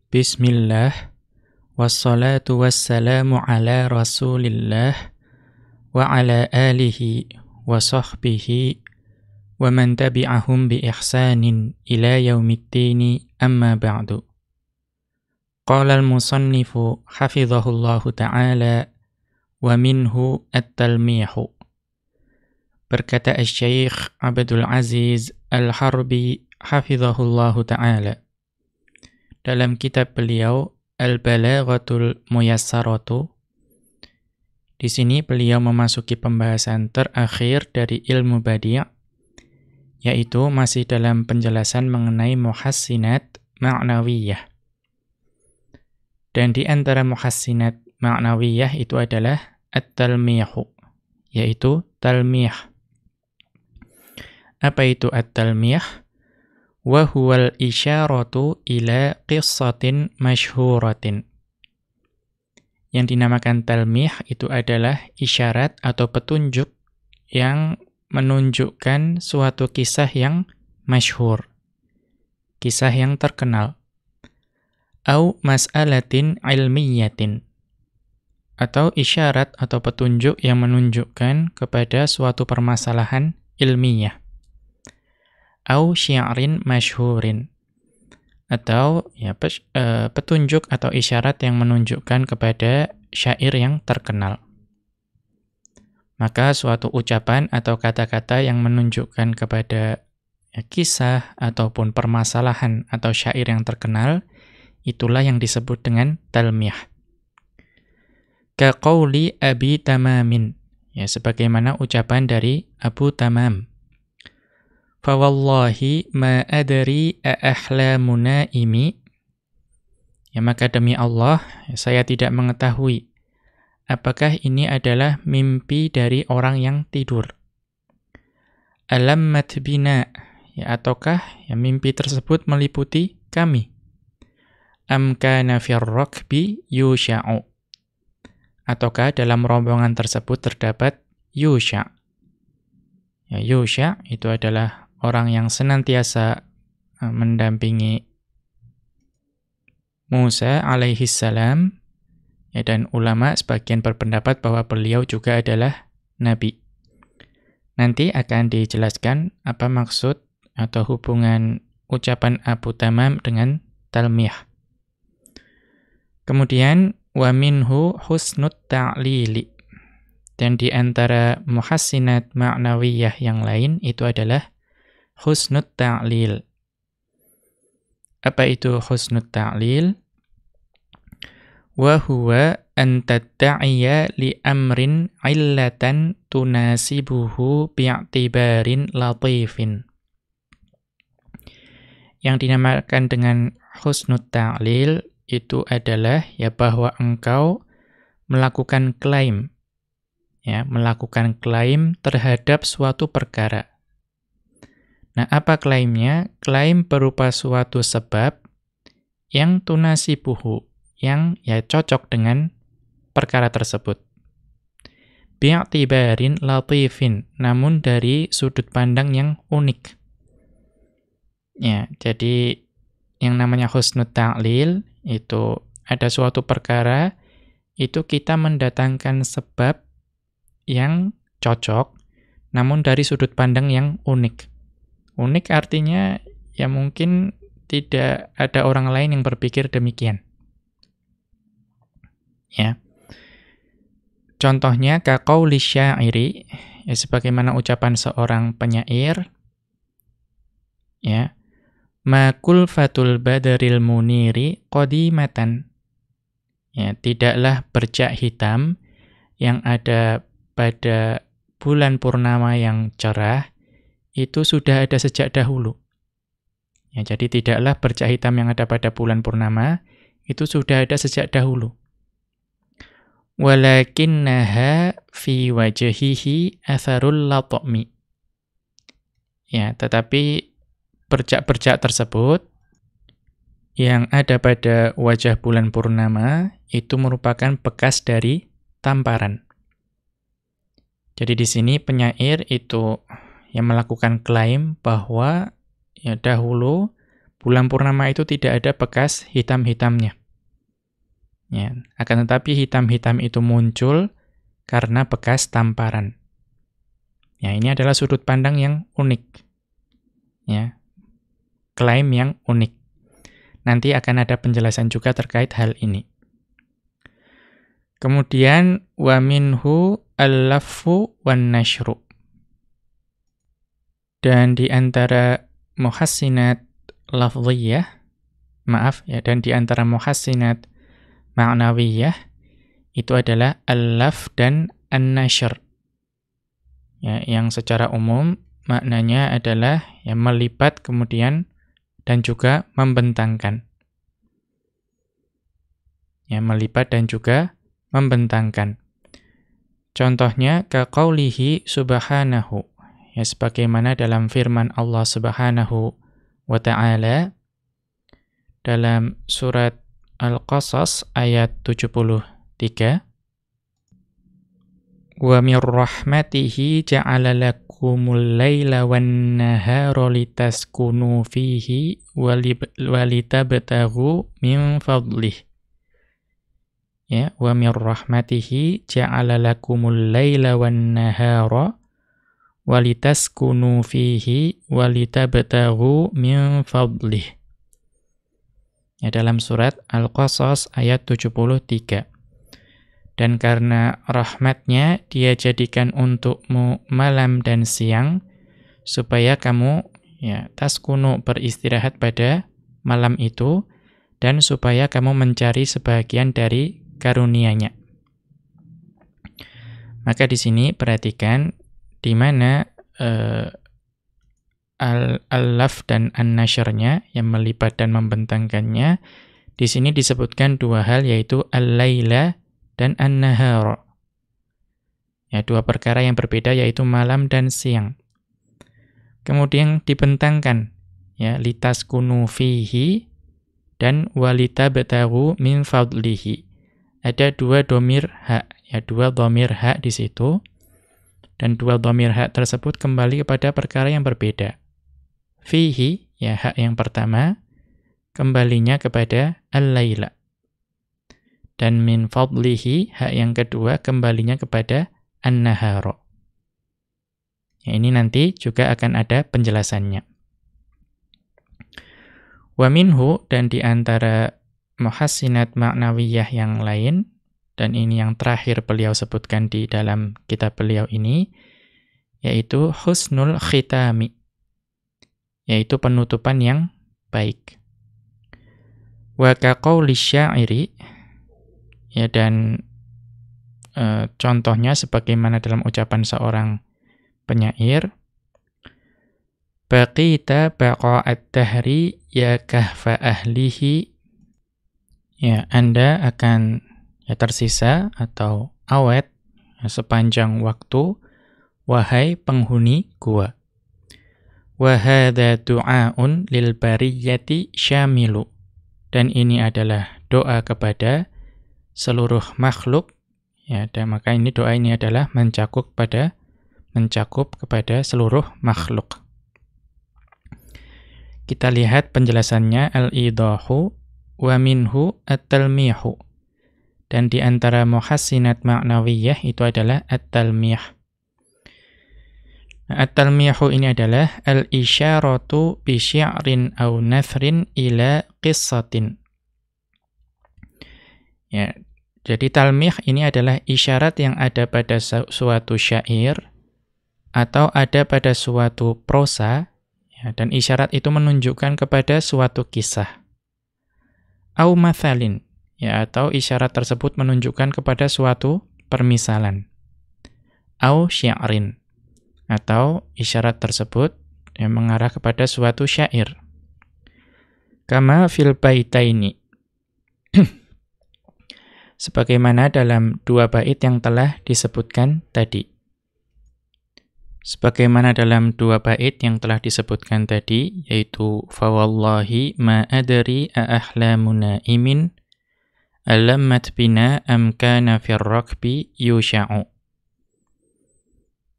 Bismillah, wassalatu wassalamu ala rasulillah, wa ala alihi wa sahbihi, wa man tabi'ahum bi ihsanin ila yaumiddini amma ba'du. Qala al-musannifu hafizahullahu ta'ala, wa minhu at-talmihu. Berkata Asy-Syaikh Abdul Aziz Al-Harbi hafizahullahu ta'ala dalam kitab beliau Al-Balaghatul Muyassaratu. Di sini beliau memasuki pembahasan terakhir dari ilmu badi', yaitu masih dalam penjelasan mengenai muhassinat ma'nawiyah. Dan di antara muhassinat ma'nawiyah itu adalah at-talmihu, yaitu talmih. Apa itu at-talmih? Wa huwal isyaratu ila qissatin masyhuratin. Yang dinamakan talmih itu adalah isyarat atau petunjuk yang menunjukkan suatu kisah yang masyhur, kisah yang terkenal. Au mas'alatin ilmiyatin, atau isyarat atau petunjuk yang menunjukkan kepada suatu permasalahan ilmiah. Au syi'rin masyhurin, atau petunjuk atau isyarat yang menunjukkan kepada syair yang terkenal. Maka suatu ucapan atau kata-kata yang menunjukkan kepada kisah ataupun permasalahan atau syair yang terkenal, itulah yang disebut dengan talmih. Ka qauli Abi Tamamin, sebagaimana ucapan dari Abu Tamam. Fa wallahi ma adri ahlamu naimi. Maka demi Allah, saya tidak mengetahui apakah ini adalah mimpi dari orang yang tidur. Alammat bina, ataukah mimpi tersebut meliputi kami. Am kana fir rakbi yusya'u, ataukah dalam rombongan tersebut terdapat Yusya'. Yusya' itu adalah orang yang senantiasa mendampingi Musa alaihissalam, dan ulama sebagian berpendapat bahwa beliau juga adalah nabi. Nanti akan dijelaskan apa maksud atau hubungan ucapan Abu Tamam dengan talmih. Kemudian wa minhu husnut ta'lili. Dan di antara muhassinat ma'nawiyah yang lain itu adalah husnut ta'lil. Apa itu husnut ta'lil? Wa huwa an tadda'iya li amrin illatan tunasibuhu bi'tibarin latifin. Yang dinamakan dengan husnut ta'lil itu adalah bahwa engkau melakukan klaim, melakukan klaim terhadap suatu perkara. Nah, apa klaimnya? Klaim berupa suatu sebab yang tunasibuhu, yang cocok dengan perkara tersebut. Bi'tibarin latifin, namun dari sudut pandang yang unik. Jadi yang namanya husnut ta'lil itu ada suatu perkara, itu kita mendatangkan sebab yang cocok, namun dari sudut pandang yang unik. Unik artinya mungkin tidak ada orang lain yang berpikir demikian. Contohnya ka qauli syairi, sebagaimana ucapan seorang penyair, ma kulfatul badaril muniri qadimatan. Tidaklah bercak hitam yang ada pada bulan purnama yang cerah itu sudah ada sejak dahulu. Jadi tidaklah bercak hitam yang ada pada bulan purnama itu sudah ada sejak dahulu. Walakinnaha fi wajhihi atharul latmi. Tetapi bercak-bercak tersebut yang ada pada wajah bulan purnama itu merupakan bekas dari tamparan. Jadi di sini penyair itu yang melakukan klaim bahwa dahulu Bulan purnama itu tidak ada bekas hitam-hitamnya. Ya, akan tetapi hitam-hitam itu muncul karena bekas tamparan. Ya, ini adalah sudut pandang yang unik. Ya, klaim yang unik. Nanti akan ada penjelasan juga terkait hal ini. Kemudian wa minhu al-laffu wan nashru. Dan di antara muhassinat lafdhiyah, dan di antara muhassinat ma'nawiyah itu adalah al-laf dan an-nashr. Ya, yang secara umum maknanya adalah ya, melipat kemudian dan juga membentangkan. Ya, melipat dan juga membentangkan. Contohnya kaqaulihi subhanahu. Ya, sebagaimana dalam firman Allah Subhanahu wa ta'ala dalam surat Al-Qasas ayat 73. Wa mir rahmatihi ja'ala lakumul laila wan nahara litaskunu fihi walitabtaghu min fadlih. Ya, wa mir rahmatihi ja'ala lakumul laila wan nahara walitaskunu fihi walitabtaghu min fadlih. Ya, dalam surat Al-Qasas ayat 73. Dan karena rahmatnya dia jadikan untukmu malam dan siang, supaya kamu ya taskunu beristirahat pada malam itu, dan supaya kamu mencari sebagian dari karunia-Nya. Maka di sini perhatikan di mana al-laf dan an-nashrnya yang melipat dan membentangkannya. Di sini disebutkan dua hal, yaitu al-laila dan an-nahar. Ya, dua perkara yang berbeda, yaitu malam dan siang. Kemudian dibentangkan, ya, litaskunu fihi dan walitabtaghu min fadlihi. Ada dua dhamir hak, ya, dua dhamir hak di situ. Dan dua dhamir hak tersebut kembali kepada perkara yang berbeda. Fihi, ya, hak yang pertama kembalinya kepada al-laila. Dan min fadlihi, hak yang kedua kembalinya kepada an-nahara. Ya, ini nanti juga akan ada penjelasannya. Wa minhu, dan di antara muhassinat ma'nawiyah yang lain, dan ini yang terakhir beliau sebutkan di dalam kitab beliau ini, yaitu husnul khitami, yaitu penutupan yang baik. Wa kaqauli syairi, ya, dan contohnya sebagaimana dalam ucapan seorang penyair, baqita baqa'at dahri ya kahfa ahlihi. Ya, Anda akan ya tersisa atau awet ya, sepanjang waktu, wahai penghuni gua. Wa hadza du'aun lil bariyati syamilu. Dan ini adalah doa kepada seluruh makhluk, ya, dan maka ini doa ini adalah mencakup kepada seluruh makhluk. Kita lihat penjelasannya, al-idahu wa minhu at-talmihu. Dan di antara muhassinat ma'nawiyah itu adalah at-talmih. At-talmihu ini adalah al-isyaratu bi syi'rin aw nathrin ila qissatin. Ya, jadi talmih ini adalah isyarat yang ada pada suatu syair atau ada pada suatu prosa, ya, dan isyarat itu menunjukkan kepada suatu kisah. Au mathalin, ya, atau isyarat tersebut menunjukkan kepada suatu permisalan. Au syi'rin, atau isyarat tersebut yang mengarah kepada suatu syair. Kama fil baitaini. Sebagaimana dalam dua bait yang telah disebutkan tadi. Sebagaimana dalam dua bait yang telah disebutkan tadi, yaitu fawallahi ma adri a ahlamu naimin alammat bina am kana fir rakbi yusha'u.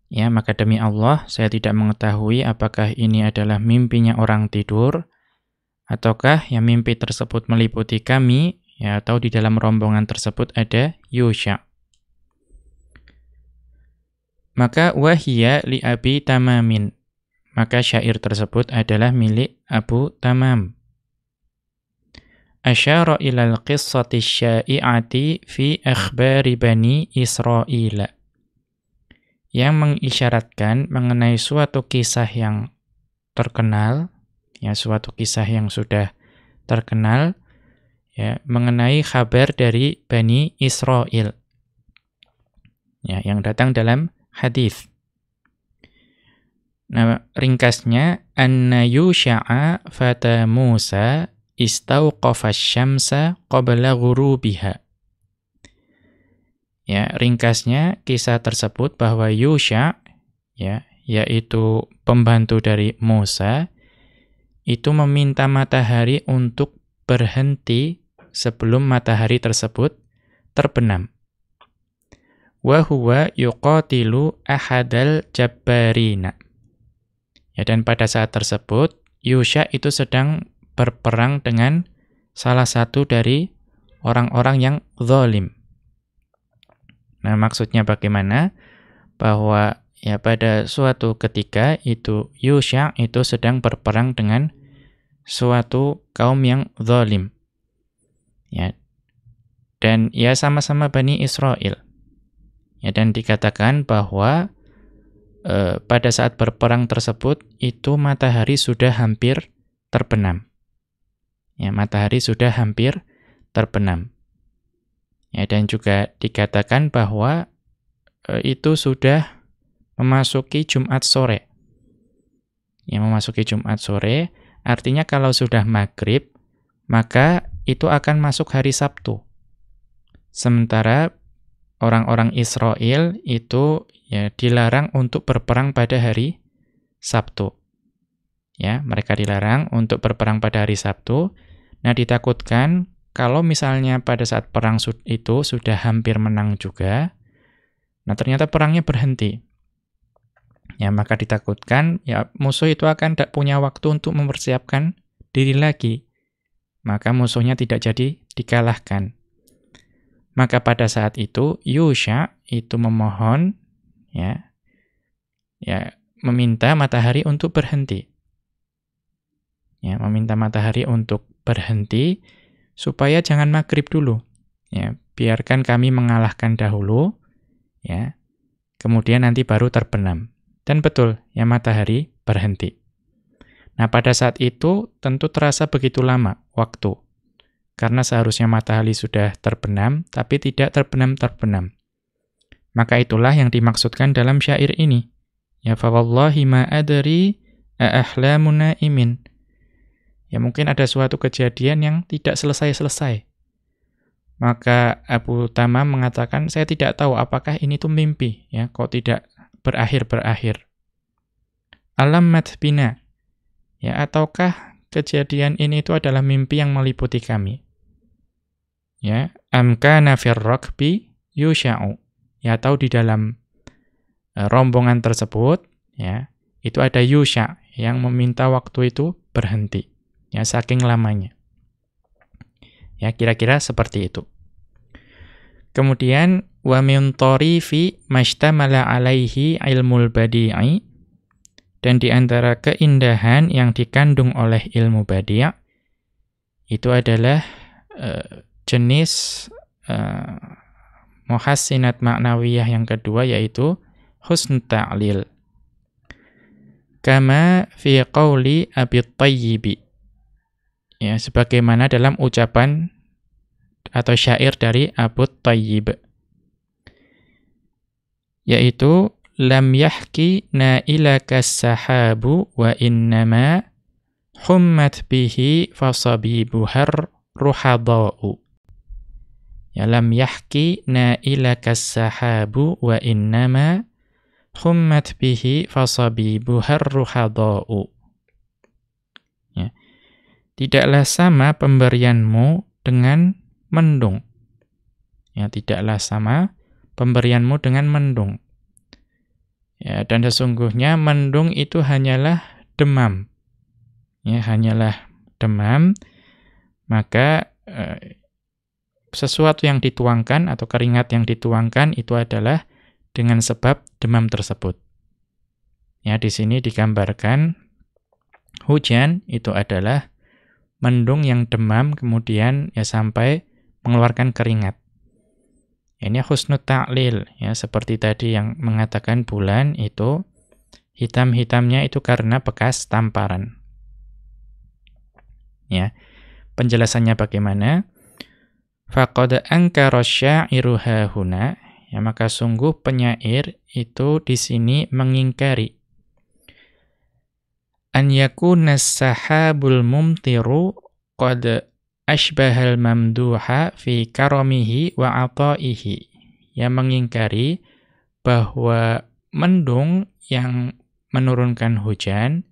Ya, maka demi Allah, saya tidak mengetahui apakah ini adalah mimpinya orang tidur Ataukah yang mimpi tersebut meliputi kami, ya, atau di dalam rombongan tersebut ada Yusha. Maka wahiyya li Abi Tamamin. Maka syair tersebut adalah milik Abu Tamam. Asyara ilal qissati syai'ati fi akhbari Bani Israila. Yang mengisyaratkan mengenai suatu kisah yang terkenal, ya, suatu kisah yang sudah terkenal, ya, mengenai kabar dari Bani Israil, ya, yang datang dalam hadis. Nah, ringkasnya, anna Yusha'a fata Musa istauqafa syamsa qabla ghurubiha. Ya, ringkasnya kisah tersebut bahwa Yusha, ya, yaitu pembantu dari Musa, itu meminta matahari untuk berhenti sebelum matahari tersebut terbenam. Wa huwa yuqatilu ahadal jabbarina. Ya, dan pada saat tersebut Yusha itu sedang berperang dengan salah satu dari orang-orang yang zalim. Nah, maksudnya bagaimana? Bahwa ya pada suatu ketika itu Yusha itu sedang berperang dengan suatu kaum yang zalim. Ya. Dan ya sama-sama Bani Israil. Ya, dan dikatakan bahwa pada saat berperang tersebut itu matahari sudah hampir terbenam. Ya, matahari sudah hampir terbenam. Ya, dan juga dikatakan bahwa itu sudah memasuki Jumat sore. Ya, memasuki Jumat sore, artinya kalau sudah maghrib, maka itu akan masuk hari Sabtu. Sementara orang-orang Israel itu ya dilarang untuk berperang pada hari Sabtu. Ya, mereka dilarang untuk berperang pada hari Sabtu. Nah, ditakutkan kalau misalnya pada saat perang itu sudah hampir menang juga, nah ternyata perangnya berhenti. Ya, maka ditakutkan ya musuh itu akan tidak punya waktu untuk mempersiapkan diri lagi. Maka musuhnya tidak jadi dikalahkan. Maka pada saat itu Yusha itu memohon ya meminta matahari untuk berhenti. Ya, meminta matahari untuk berhenti supaya jangan maghrib dulu. Ya, biarkan kami mengalahkan dahulu, ya. Kemudian nanti baru terbenam. Dan betul, ya matahari berhenti. Nah, pada saat itu tentu terasa begitu lama waktu. Karena seharusnya matahari sudah terbenam, tapi tidak terbenam-terbenam. Maka itulah yang dimaksudkan dalam syair ini. Ya fa wallahi ma adri a'ahlamun na'imin. Ya mungkin ada suatu kejadian yang tidak selesai-selesai. Maka Abu Tamam mengatakan, saya tidak tahu apakah ini tuh mimpi, ya, kok tidak berakhir-berakhir. Alammat bina. Ya, ataukah kejadian ini itu adalah mimpi yang meliputi kami? Ya, amkana fir rakbi yusha'u. Ya, atau di dalam rombongan tersebut, ya, itu ada Yusha yang meminta waktu itu berhenti. Ya, saking lamanya. Ya, kira-kira seperti itu. Kemudian wa min tarifi mashtamala alaihi ilmul badi'i, dan di antara keindahan yang dikandung oleh ilmu badi' itu adalah jenis muhassinat ma'nawiyah yang kedua, yaitu husn ta'lil. Kama fi qauli Abi Tayyibi. Ya, sebagaimana dalam ucapan atau syair dari Abu Tayyib, yaitu lam yahki nailaka sahabu wa innama hummat bihi fasabibuhar ruhadau. Ya, lam yahki nailaka sahabu wa innama hummat bihi fasabibuhar ruhadau. Ya. Tidaklah sama pemberianmu dengan mendung. Ya, tidaklah sama pemberianmu dengan mendung. Ya, dan sesungguhnya mendung itu hanyalah demam. Ya, hanyalah demam, maka sesuatu yang dituangkan atau keringat yang dituangkan itu adalah dengan sebab demam tersebut. Ya, di sini digambarkan hujan itu adalah mendung yang demam kemudian ya sampai mengeluarkan keringat. Ini husnul ta'lil, ya, seperti tadi yang mengatakan bulan itu hitam-hitamnya itu karena bekas tamparan. Ya, penjelasannya bagaimana? Faqad ankara asy-sya'iru hahuna, ya, maka sungguh penyair itu di sini mengingkari an yakuna as-sahabul mumtiru qad ashbahal mamduha fi karamihi wa ata'ihi. Yang mengingkari bahwa mendung yang menurunkan hujan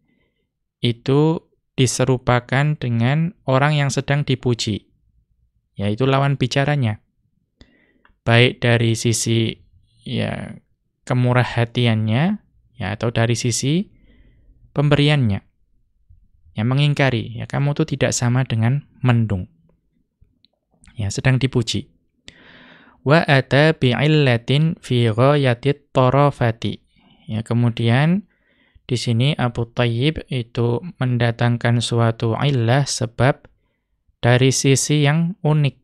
itu diserupakan dengan orang yang sedang dipuji. Yaitu lawan bicaranya. Baik dari sisi ya kemurahhatiannya ya atau dari sisi pemberiannya. Yang mengingkari, ya kamu tuh tidak sama dengan mendung. Ya, sedang dipuji. Wa ata bi'illatin fi ghayatit tarafati. Ya, kemudian di sini Abu Thayyib itu mendatangkan suatu illah sebab dari sisi yang unik.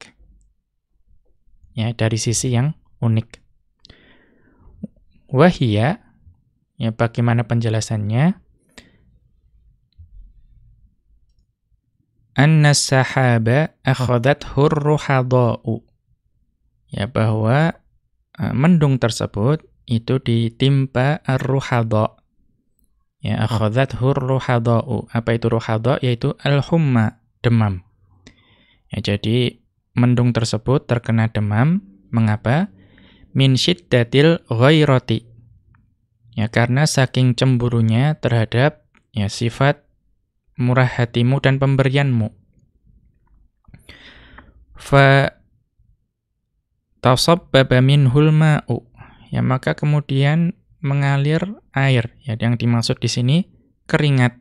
Ya, dari sisi yang unik. Wahia, ya bagaimana penjelasannya? Anna sahaba akhadathu ar-ruhadha'u. Ya, bahwa mendung tersebut itu ditimpa ar-ruhadha'. Ya, akhadathu ar-ruhadha'u. Apa itu ruhadha'? Yaitu al-humma, demam. Ya, jadi mendung tersebut terkena demam. Mengapa? Min syiddatil ghairati. Ya, karena saking cemburunya terhadap ya sifat murah hatimu dan pemberianmu. Fa tasabbaba minhul ma'u. Ya, maka kemudian mengalir air. Ya, yang dimaksud di sini keringat.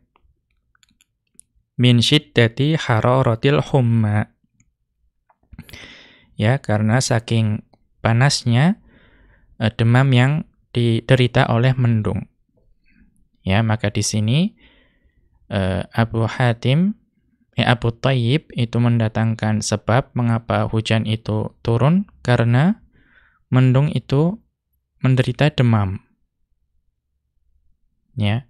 Min syiddati hararatil humma. Ya, karena saking panasnya demam yang diderita oleh mendung. Ya, maka di sini Abu Thayyib itu mendatangkan sebab mengapa hujan itu turun karena mendung itu menderita demam. Ya.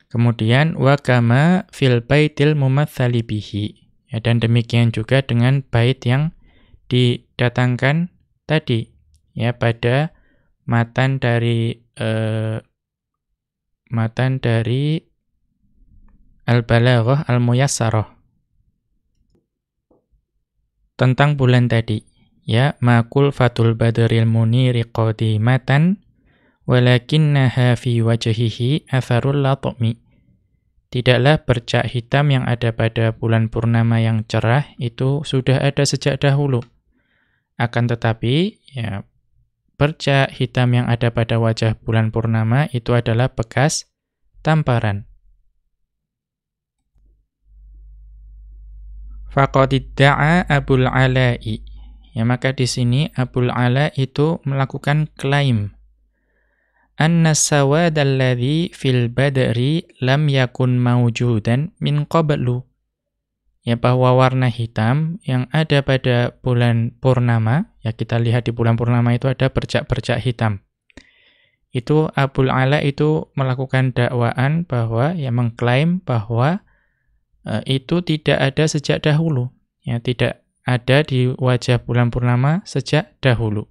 Kemudian wa kama fil baitil mumattsali bihi. Ya, dan demikian juga dengan bait yang didatangkan tadi ya pada matan dari Al-Balaghah Al-Muyassarah tentang bulan tadi. Ya, maqul fatul badril muniri qadimatan walakinnaha fi wajhihi atharul latmi. Tidaklah bercak hitam yang ada pada bulan purnama yang cerah itu sudah ada sejak dahulu. Akan tetapi, ya, bercak hitam yang ada pada wajah bulan purnama itu adalah bekas tamparan. Faqad idda'a Abul Ala'i. Ya, maka di sini Abul Ala itu melakukan klaim anna sawad alladhi fil badri lam yakun mawjudan min qablu. Ya, bahwa warna hitam yang ada pada bulan purnama, ya kita lihat di bulan purnama itu ada bercak-bercak hitam. Itu Abul Ala itu melakukan dakwaan bahwa ya mengklaim bahwa itu tidak ada sejak dahulu, ya tidak ada di wajah bulan purnama sejak dahulu.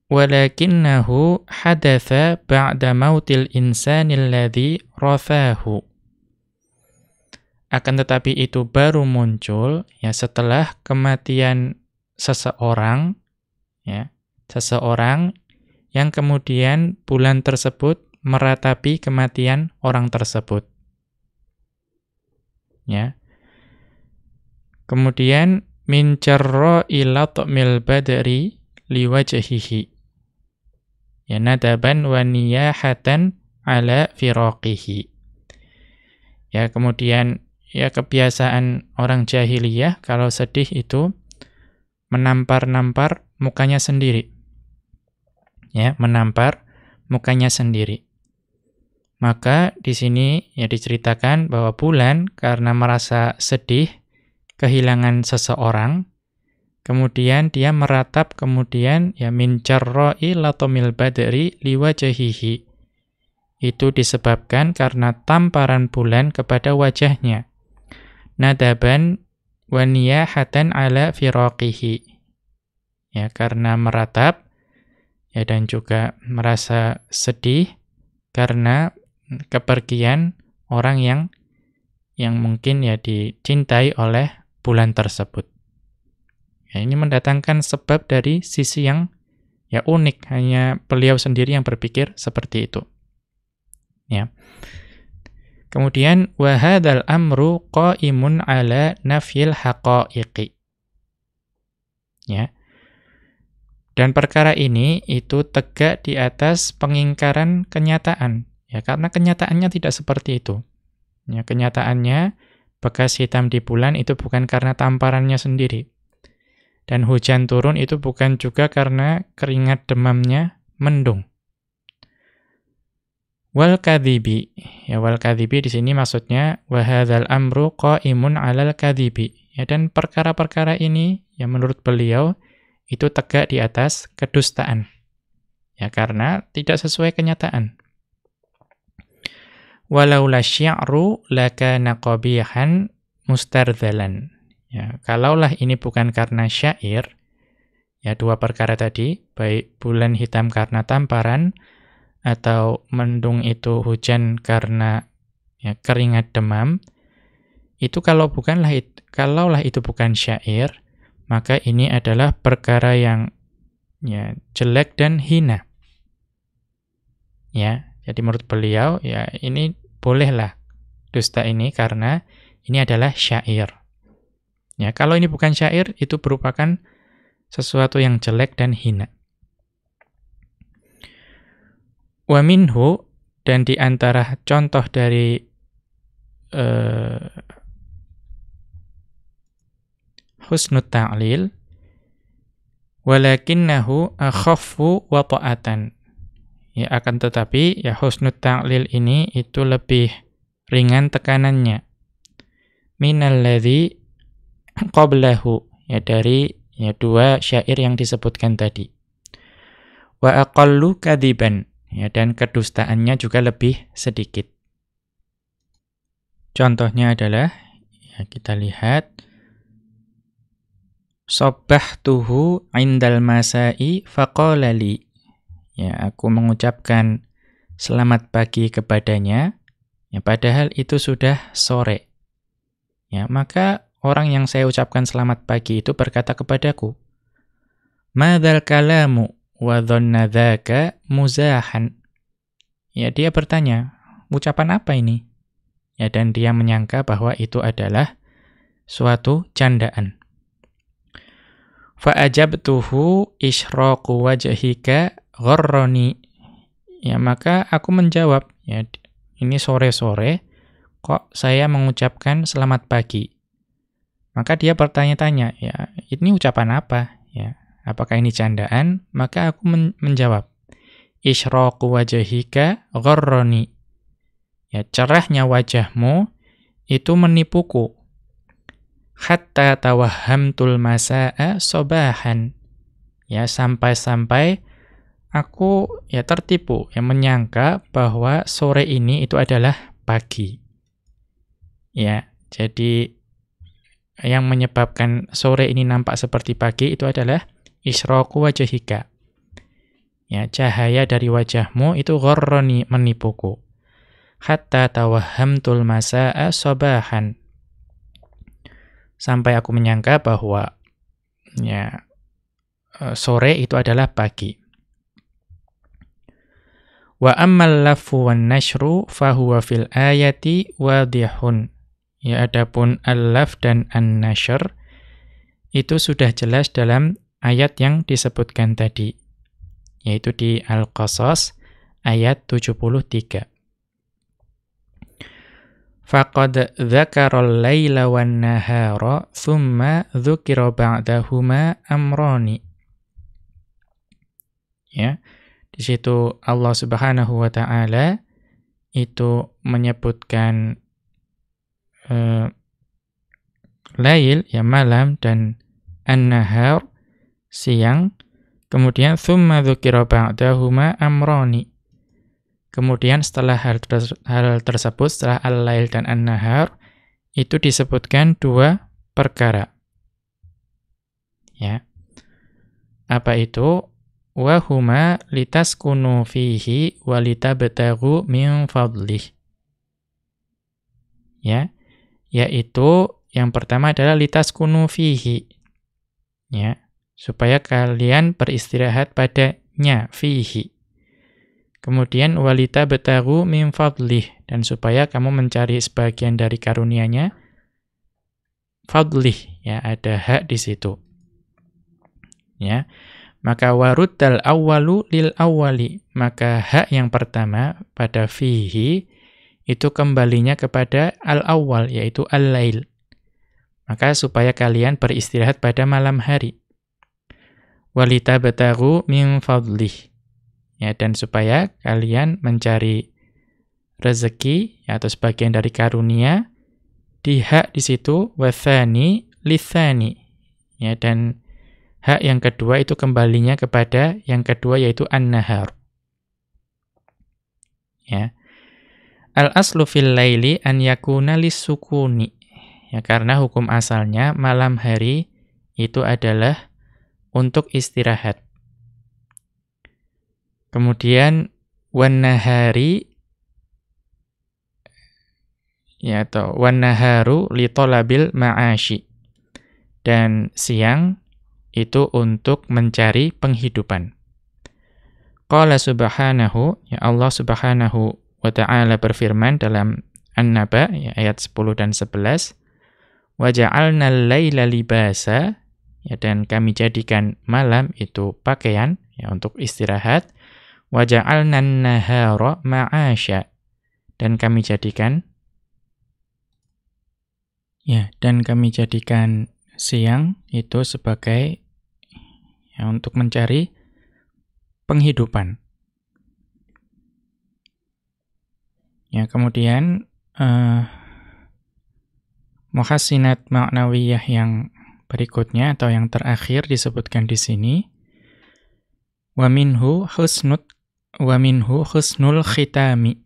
Walakinnahu hadatsa ba'da mautil insanil ladzi rathahu. Akan tetapi itu baru muncul ya setelah kematian seseorang, ya, seseorang yang kemudian bulan tersebut meratapi kematian orang tersebut. Ya. Kemudian min jarra'i latmil badri liwajhihi. Ya, nadaban wa niyahatan ala firaqihi. Ya, kemudian ya kebiasaan orang jahiliyah kalau sedih itu menampar-nampar mukanya sendiri. Ya, menampar mukanya sendiri. Maka di sini ya diceritakan bahwa Bulan karena merasa sedih kehilangan seseorang, kemudian dia meratap, kemudian ya min jarra'i latomil badri liwajahihi. Itu disebabkan karena tamparan bulan kepada wajahnya. Nadaban wa niyahatan ala firaqihi. Ya, karena meratap ya dan juga merasa sedih karena kepergian orang yang mungkin ya dicintai oleh bulan tersebut. Ya, ini mendatangkan sebab dari sisi yang ya unik, hanya beliau sendiri yang berpikir seperti itu. Ya. Kemudian wa hadzal amru qaimun ala nafyil haqaiqi. Ya. Dan perkara ini itu tegak di atas pengingkaran kenyataan. Ya, karena kenyataannya tidak seperti itu. Ya, kenyataannya bekas hitam di bulan itu bukan karena tamparannya sendiri. Dan hujan turun itu bukan juga karena keringat demamnya mendung. Wal kadhibi. Ya, wal kadhibi di sini maksudnya wa hadzal amru qaimun 'alal kadhibi. Ya, dan perkara-perkara ini yang menurut beliau itu tegak di atas kedustaan. Ya, karena tidak sesuai kenyataan. Walaula syi'ru lakana qabihan mustardzalan. Ya, kalaulah ini bukan karena syair, ya dua perkara tadi, baik bulan hitam karena tamparan atau mendung itu hujan karena ya keringat demam, itu kalaulah itu bukan syair, maka ini adalah perkara yang ya jelek dan hina. Ya, jadi menurut beliau ya ini bolehlah dusta ini karena ini adalah syair. Ya, kalau ini bukan syair itu merupakan sesuatu yang jelek dan hina. Wa minhu, dan di antara contoh dari husnut ta'lil, walakinnahu akhaffu wata'atan. Ya, akan tetapi ya husnut ta'lil ini itu lebih ringan tekanannya. Minalladzi qablahu, ya dari ya dua syair yang disebutkan tadi. Wa aqallu kadziban, ya dan kedustaannya juga lebih sedikit. Contohnya adalah ya kita lihat sabbahtuhu 'indal masa'i faqala li. Ya, aku mengucapkan selamat pagi kepadanya, ya padahal itu sudah sore. Ya, maka orang yang saya ucapkan selamat pagi itu berkata kepadaku, madzal kalamu wa dhanna dzaka muzahan. Ya, dia bertanya, ucapan apa ini? Ya, dan dia menyangka bahwa itu adalah suatu candaan. Fa ajabtuhu isyraqu wajhika gharrani. Ya, maka aku menjawab, ya ini sore-sore kok saya mengucapkan selamat pagi. Maka dia bertanya-tanya, ya ini ucapan apa? Ya, apakah ini candaan? Maka aku menjawab, isyraqu wajhika gharrani. Ya, cerahnya wajahmu itu menipuku. Hatta tawahhamtul masa'a sabahan. Ya, sampai-sampai aku ya tertipu, ya menyangka bahwa sore ini itu adalah pagi. Ya, jadi yang menyebabkan sore ini nampak seperti pagi itu adalah isyraqu wajhika. Ya, cahaya dari wajahmu itu gharrani, menipuku. Hatta tawahhamtul masa'a sabahan. Sampai aku menyangka bahwa ya sore itu adalah pagi. Wa ammal lafu wan nashru fahuwa fil ayati wadihun. Ya, adapun al-laf dan an-nashr itu sudah jelas dalam ayat yang disebutkan tadi, yaitu di Al-Qasas ayat 73. faqad dzakaral laila wan nahara tsumma dzukira ba'dahuma amrani. Ya, di situ Allah Subhanahu wa taala itu menyebutkan lail ya malam dan an-nahar siang, kemudian tsumma dzukira ba'dahuma amrani. Kemudian setelah hal tersebut, setelah al-lail dan an-nahar, itu disebutkan dua perkara. Ya. Apa itu? Wa huma litaskunu fihi wa litabtaghu min fadlih. Ya. Yaitu yang pertama adalah litaskunu fihi. Ya, supaya kalian beristirahat padanya, fihi. Kemudian walita betagu min fadlih, dan supaya kamu mencari sebagian dari karunia-Nya, fadlih, ya ada hak di situ. Ya. Maka waruddal awwalu lil awwali, maka hak yang pertama pada fihi itu kembalinya kepada al-awwal, yaitu al-lail. Maka supaya kalian beristirahat pada malam hari. Walita betagu min fadlih. Ya, dan supaya kalian mencari rezeki atau sebagian dari karunia di hak di situ wathani lithani. Ya, dan hak yang kedua itu kembalinya kepada yang kedua yaitu an-nahar. Ya. Al-aslu fil laili an yakuna lis-sukuni. Ya, karena hukum asalnya malam hari itu adalah untuk istirahat. Kemudian wan-nahari ya atau wan-naharu li talabil ma'ashi. Dan siang itu untuk mencari penghidupan. Qala subhanahu, ya Allah Subhanahu wa ta'ala berfirman dalam An-Naba ya, ayat 10 dan 11, wa ja'alnal laila libasa, ya, dan kami jadikan malam itu pakaian ya untuk istirahat. Wa ja'alnan nahara ma'asya, dan kami jadikan siang itu sebagai ya untuk mencari penghidupan. Ya, kemudian muhassinat ma'nawiyah yang berikutnya atau yang terakhir disebutkan di sini, wa minhu husnul khitami.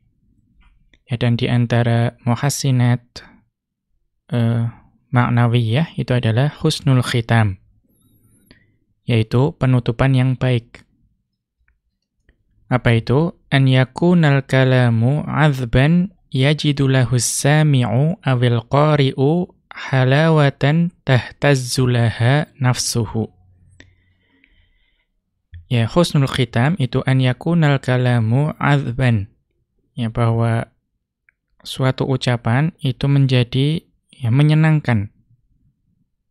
Ya, dan di antara muhassinat ma'nawiyah itu adalah husnul khitam, yaitu penutupan yang baik. Apa itu? An yakunal kalamu azban yajidu lahus sami'u awil qari'u halawatan tahtazzu laha nafsuhu. Ya, husnul khitam itu an yakunal kalamu azban. Ya, bahwa suatu ucapan itu menjadi ya menyenangkan,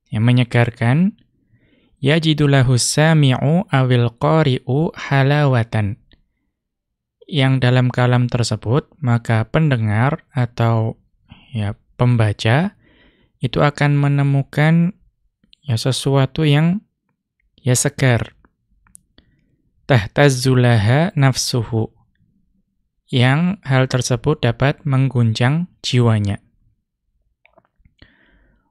ya menyegarkan. Yajidu lahus sami'u awil qari'u halawatan. Yang dalam kalam tersebut, maka pendengar atau ya pembaca itu akan menemukan ya sesuatu yang ya segar. Tahtazzulaha nafsuhu, yang hal tersebut dapat mengguncang jiwanya.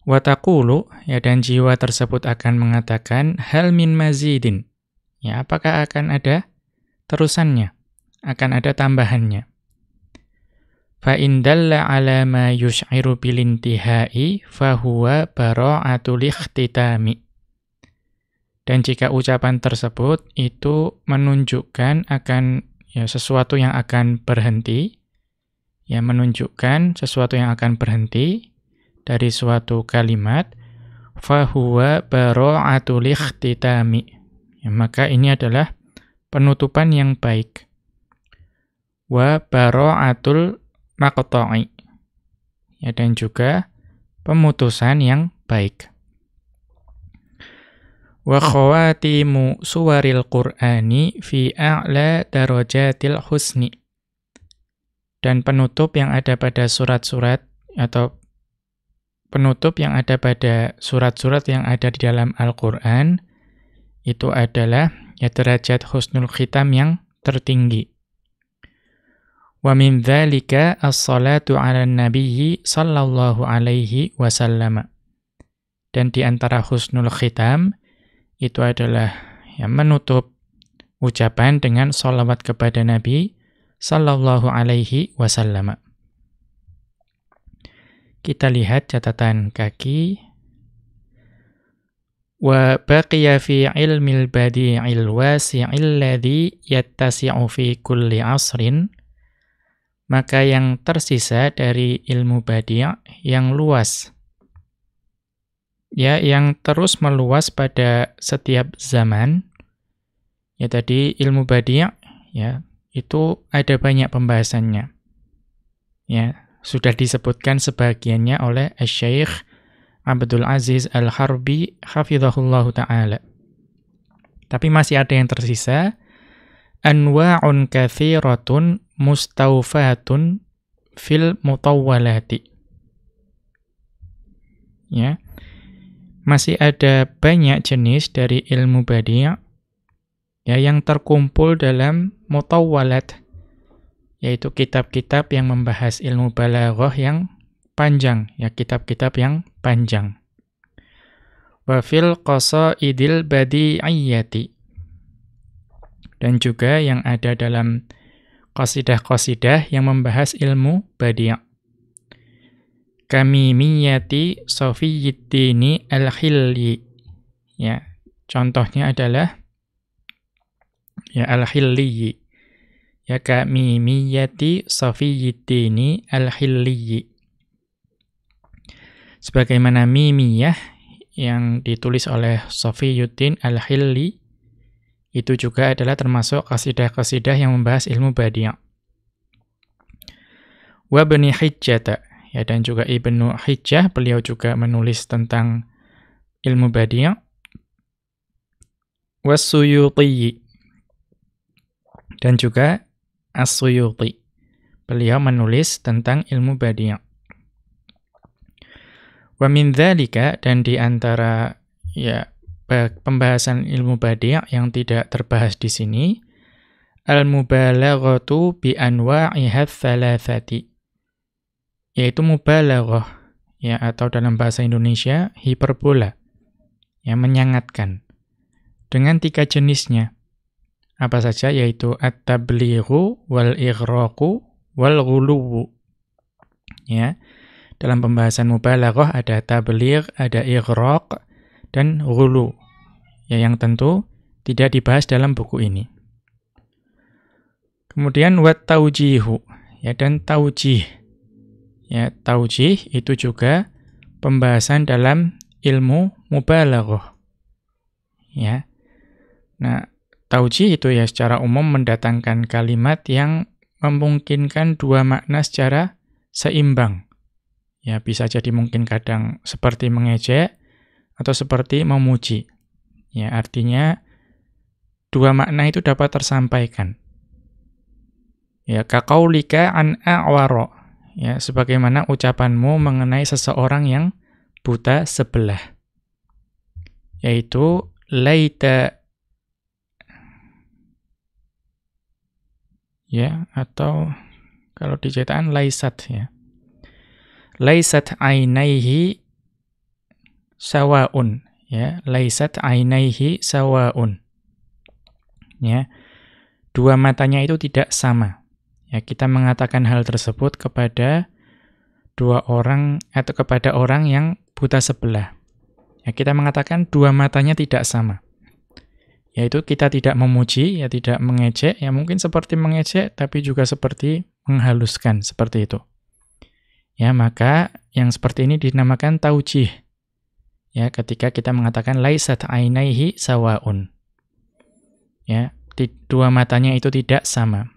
Wa taqulu, ya, dan jiwa tersebut akan mengatakan hal min mazidin. Ya, apakah akan ada terusannya? Akan ada tambahannya. Fa in dalla ala ma yush'iru bil intihai fa huwa bara'atul ikhtitami. Dan jika ucapan tersebut itu menunjukkan akan ya sesuatu yang akan berhenti, ya menunjukkan sesuatu yang akan berhenti dari suatu kalimat, fa huwa bara'atul ikhtitami. Ya, maka ini adalah penutupan yang baik. Wa bara'atul maqta'i. Ya, dan juga pemutusan yang baik. Wa khawatimu suwaril Qur'ani fi a'la darajatil husni. Dan penutup yang ada pada surat-surat atau penutup yang ada pada surat-surat yang ada di dalam Al-Qur'an itu adalah ya derajat husnul khitam yang tertinggi. Wa min dzalika as-salatu 'alan nabiyyi sallallahu alaihi wasallam. Dan di antara husnul khitam itu adalah yang menutup ucapan dengan shalawat kepada Nabi sallallahu alaihi wasallam. Kita lihat catatan kaki. Wa baqiya fi ilmil badi'il wasi'il ladzi yattasi'u fi kulli 'asrin. Maka yang tersisa dari ilmu badi' yang luas, ya, yang terus meluas pada setiap zaman, ya tadi ilmu badi', ya, itu ada banyak pembahasannya. Ya, sudah disebutkan sebagiannya oleh Asy-Syaikh Abdul Aziz Al-Harbi hafizahullahu ta'ala. Tapi masih ada yang tersisa, anwa'un katsiratun mustaufatun fil mutawwalati. Ya. Masih ada banyak jenis dari ilmu badi' ya yang terkumpul dalam mutawwalat, yaitu kitab-kitab yang membahas ilmu balaghah yang panjang, ya kitab-kitab yang panjang. Wa fil qasaidil badi'iyyati. Dan juga yang ada dalam qasidah-qasidah yang membahas ilmu badi'. Kamimiyati Safiyyiddin Al-Hilli. Ya, contohnya adalah ya Al-Hilli. Ya, Kamimiyati Safiyyiddin Al-Hilli. Sebagaimana mimiyah yang ditulis oleh Safiyuddin Al-Hilli, itu juga adalah termasuk qasidah-qasidah yang membahas ilmu badi'. Wa Ibnu Hijjah, ya, dan juga Ibnu Hijjah, beliau juga menulis tentang ilmu badi'. Was-Suyuti, dan juga As-Suyuti, beliau menulis tentang ilmu badi'. Wa min dzalika, dan di antara ya pembahasan ilmu badi' yang tidak terbahas di sini, al-mubalaghatu bi anwa'iha tsalatsati, yaitu mubalaghah, ya, atau dalam bahasa Indonesia hiperbola, yang menyangatkan dengan 3 jenisnya. Apa saja? Yaitu at-tablighu wal ighraqu wal ghuluwu. Ya, dalam pembahasan mubalaghah ada tabligh, ada ighraq, dan ghulu, ya, yang tentu tidak dibahas dalam buku ini. Kemudian wat taujihu, ya, dan taujih. Ya, taujih itu juga pembahasan dalam ilmu mubalaghah. Ya. Nah, taujih itu ya secara umum mendatangkan kalimat yang memungkinkan 2 makna secara seimbang. Ya, bisa jadi mungkin kadang seperti mengejek atau seperti memuji. Ya, artinya 2 makna itu dapat tersampaikan. Ya, kaqaulika an a'wara. Ya, sebagaimana ucapanmu mengenai seseorang yang buta sebelah. Yaitu laita, ya, atau kalau dicetakan laisat, ya. Laisat ainaihi sawaun, ya, laisat ainaihi sawaun. Ya. 2 matanya itu tidak sama. Ya, kita mengatakan hal tersebut kepada 2 orang atau kepada orang yang buta sebelah. Ya, kita mengatakan 2 matanya tidak sama. Yaitu kita tidak memuji, ya, tidak mengejek, ya, mungkin seperti mengejek tapi juga seperti menghaluskan, seperti itu. Ya, maka yang seperti ini dinamakan taujih. Ya, ketika kita mengatakan laisat ainaihi sawaun. Ya, 2 matanya itu tidak sama.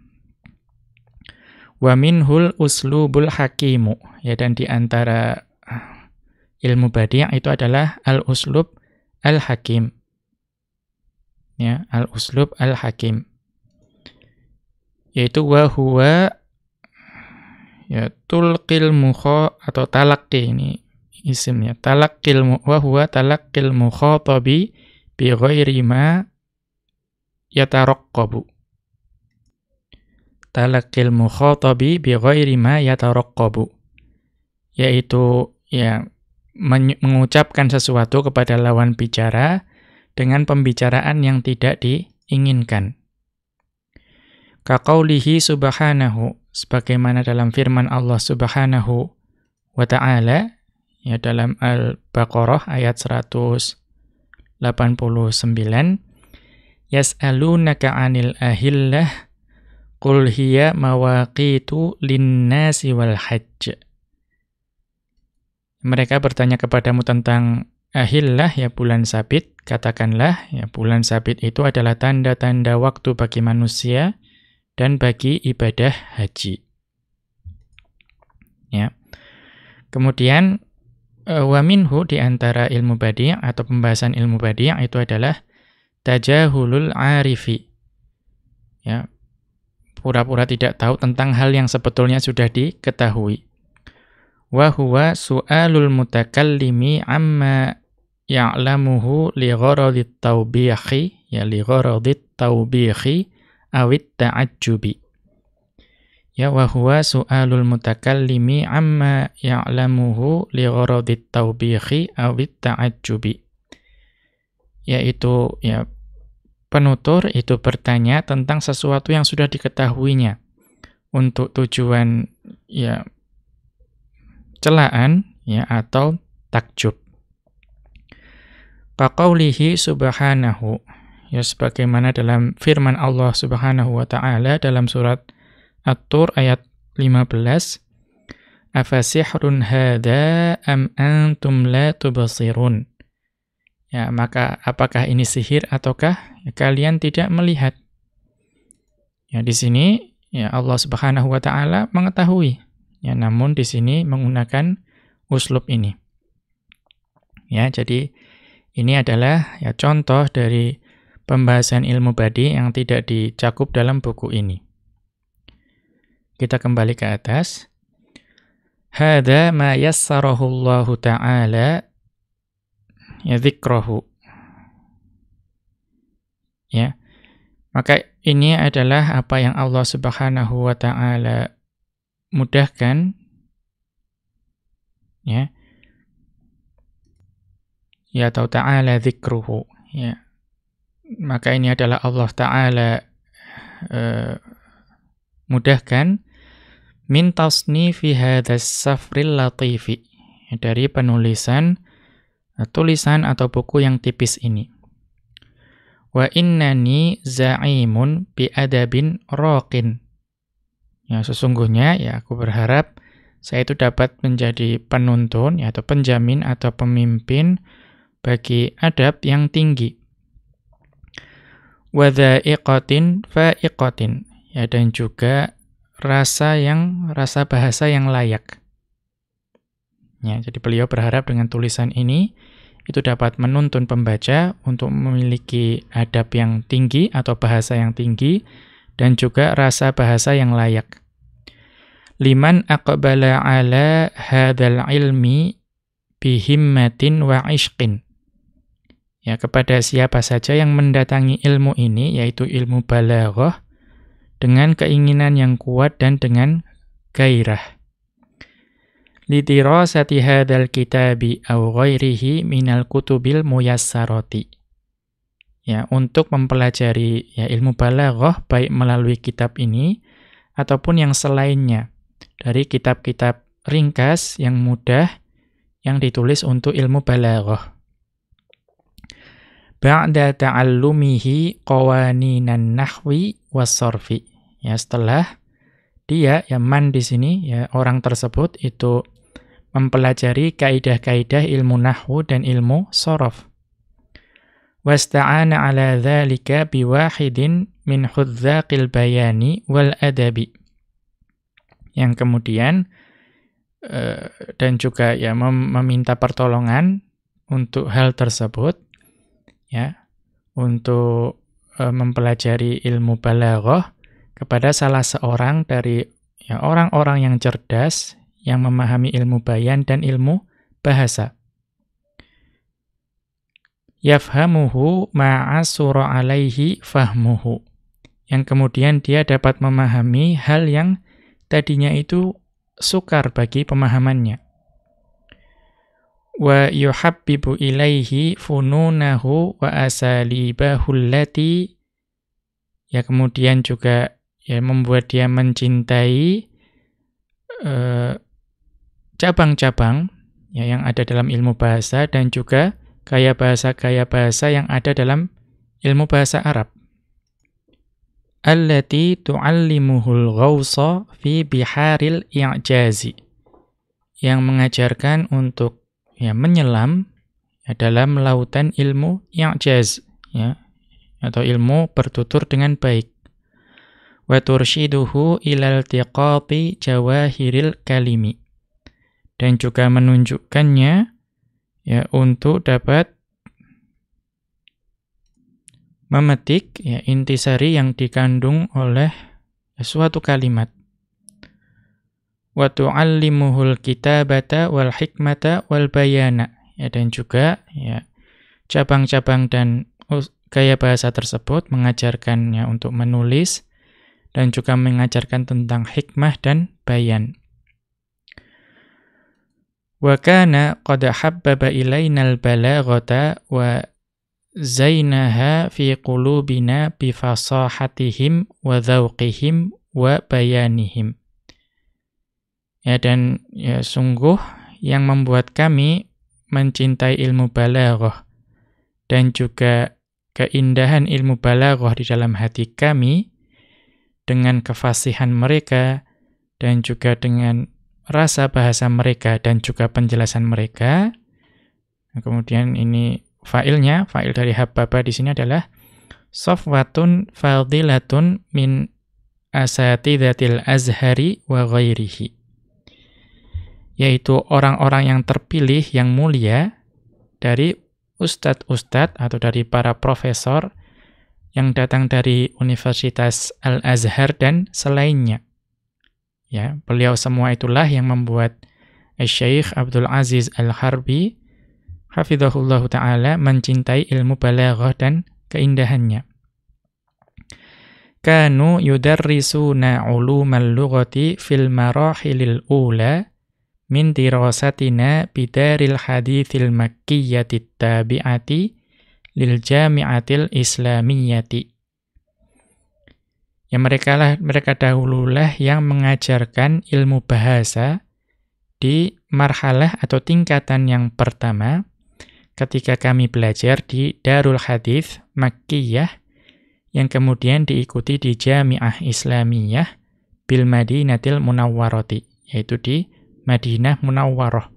Wa minhul uslubul hakimu, ya, dan di antara ilmu badi' itu adalah al-uslub al-hakim. Ya, al-uslub al-hakim. Yaitu wa huwa, ya tulqil mukha atau talaqqi ini isimnya. Wa huwa talaqqil mukhatabi bi ghairi ma yataraqqabu. Talaqqil mukhatabi bi ghairi ma yataraqqabu. Yaitu ya mengucapkan sesuatu kepada lawan bicara dengan pembicaraan yang tidak diinginkan. Kaqaulihi subhanahu, sebagaimana dalam firman Allah Subhanahu wa ta'ala, ya dalam Al-Baqarah ayat 189, yas'alunaka 'anil ahillah qul hiya mawaqitu lin-nasi wal hajj. Mereka bertanya kepadamu tentang ahillah, ya bulan sabit, katakanlah ya bulan sabit itu adalah tanda-tanda waktu bagi manusia dan bagi ibadah haji. Ya. Kemudian wa minhu, di antara ilmu badi' atau pembahasan ilmu badi' itu adalah tajahulul arifi. Ya. Pura-pura tidak tahu tentang hal yang sebetulnya sudah diketahui. Wa huwa su'alul mutakallimi amma ya'lamuhu li gharadit tawbihi, ya li gharadit tawbihi awit ta'ajjubi. Ya wa huwa su'alul mutakallimi amma ya'lamuhu li gharadit tawbihi awit ta'ajjubi. Yaitu ya penutur itu bertanya tentang sesuatu yang sudah diketahuinya untuk tujuan ya celaan ya atau takjub. Kaqaulihi subhanahu, ya sebagaimana dalam firman Allah Subhanahu wa ta'ala dalam surat At-Tur ayat 15, afasihrun hadza am antum la tubsirun. Ya, maka apakah ini sihir ataukah kalian tidak melihat? Ya, di sini ya Allah Subhanahu wa ta'ala mengetahui. Ya, namun di sini menggunakan uslub ini. Ya, jadi ini adalah ya contoh dari pembahasan ilmu badi yang tidak dicakup dalam buku ini. Kita kembali ke atas. Hadza ma yassarahu Allah ta'ala ya dzikrahu. Ya. Maka ini adalah apa yang Allah Subhanahu wa ta'ala mudahkan ya. Ya atau ta'ala dzikruhu ya. Maka ini adalah Allah Ta'ala mudahkan min tasnifi hadzas safril latifi, dari penulisan tulisan atau buku yang tipis ini. Wa innani za'imun bi adabin raqin. Ya sesungguhnya ya aku berharap saya itu dapat menjadi penuntun ya, atau penjamin atau pemimpin bagi adab yang tinggi. Wa dha'iqatin fa'iqatin, ya dan juga rasa bahasa yang layak. Ya, jadi beliau berharap dengan tulisan ini itu dapat menuntun pembaca untuk memiliki adab yang tinggi atau bahasa yang tinggi dan juga rasa bahasa yang layak. Liman aqbala ala hadzal ilmi bihimmatin wa ishqin. Ya, kepada siapa saja yang mendatangi ilmu ini, yaitu ilmu balaghah, dengan keinginan yang kuat dan dengan gairah. Lidirasati hadzal kitabi aw ghairihi minal kutubil muyassarati. Ya, untuk mempelajari ya ilmu balaghah baik melalui kitab ini ataupun yang selainnya dari kitab-kitab ringkas yang mudah yang ditulis untuk ilmu balaghah. Ba'da ta'allumihi qawaninan nahwi was-sarfi. Ya, setelah dia ya man di sini ya orang tersebut itu mempelajari kaidah-kaidah ilmu nahwu dan ilmu sharaf. Wasta'ana 'ala dzalika biwahidin min hudzaqil bayani wal adabi. Yang kemudian dan juga ya meminta pertolongan untuk hal tersebut ya, untuk mempelajari ilmu balaghah kepada salah seorang dari ya orang-orang yang cerdas yang memahami ilmu bayan dan ilmu bahasa. Yafhamuhu ma'asura alaihi fahmuhu. Yang kemudian dia dapat memahami hal yang tadinya itu sukar bagi pemahamannya. Wa yuhabbibu ilaihi fununahu wa asalibahu allati, ya kemudian juga ya membuat dia mencintai cabang-cabang ya yang ada dalam ilmu bahasa dan juga gaya bahasa yang ada dalam ilmu bahasa Arab. Allati tu'allimuhul ghawsa fi biharil i'jazi, yang mengajarkan untuk ya menyelam ya, dalam lautan ilmu i'jaz ya, atau ilmu bertutur dengan baik. Wa turshiduhu ilal tiqati jawahiril kalimi, dan juga menunjukkannya ya untuk dapat memetik ya intisari yang dikandung oleh suatu kalimat. Wa tu'allimuhul kitabata wal hikmata wal bayana, ya, dan juga ya cabang-cabang dan gaya bahasa tersebut mengajarkannya untuk menulis dan juga mengajarkan tentang hikmah dan bayan. Wa kana qad habbaba ilainal balaghata wa zainaha fi qulubina bi fasahatihim wa dzauqihim wa bayanihim. Ya, dan ya sungguh yang membuat kami mencintai ilmu balaghah dan juga keindahan ilmu balaghah di dalam hati kami dengan kefasihan mereka dan juga dengan rasa bahasa mereka dan juga penjelasan mereka. Nah, kemudian ini fa'ilnya, fa'il dari habbaba di sini adalah safwatun fadilatun min asatidatil azhari wa ghairihi, yaitu orang-orang yang terpilih yang mulia dari ustadz-ustadz atau dari para profesor yang datang dari Universitas Al-Azhar dan selainnya. Ya, beliau semua itulah yang membuat Syekh Abdul Aziz Al-Harbi hafizahullahu ta'ala mencintai ilmu balaghah dan keindahannya. Kanu yudarrisuna ulumal lughati fil marahilil ula min dirasatina bidaril hadithil makkiyatit tabi'ati lil jami'atil islamiyyati. Ya, mereka dahululah yang mengajarkan ilmu bahasa di marhalah atau tingkatan yang pertama ketika kami belajar di Darul Hadits Makkiyah yang kemudian diikuti di Jami'ah Islamiyah bil Madinatil Munawwarati, yaitu di Madinah Munawwarah,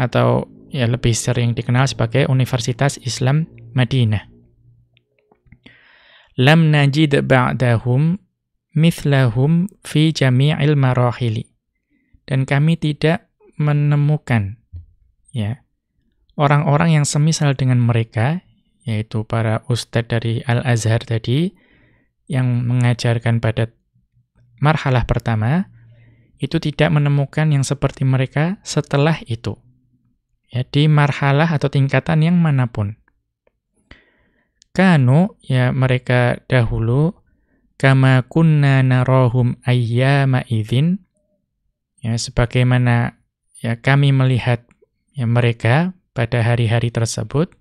atau ya lebih sering dikenal sebagai Universitas Islam Madinah. Lam najid ba'dahum mithlahum fi jami'il marahili, dan kami tidak menemukan ya orang-orang yang semisal dengan mereka, yaitu para ustadz dari Al-Azhar tadi yang mengajarkan pada marhalah pertama, itu tidak menemukan yang seperti mereka setelah itu. Ya, di marhalah atau tingkatan yang manapun. Kanu, ya mereka dahulu, kama kunna narahum ayyama idzin, ya sebagaimana ya kami melihat ya mereka pada hari-hari tersebut,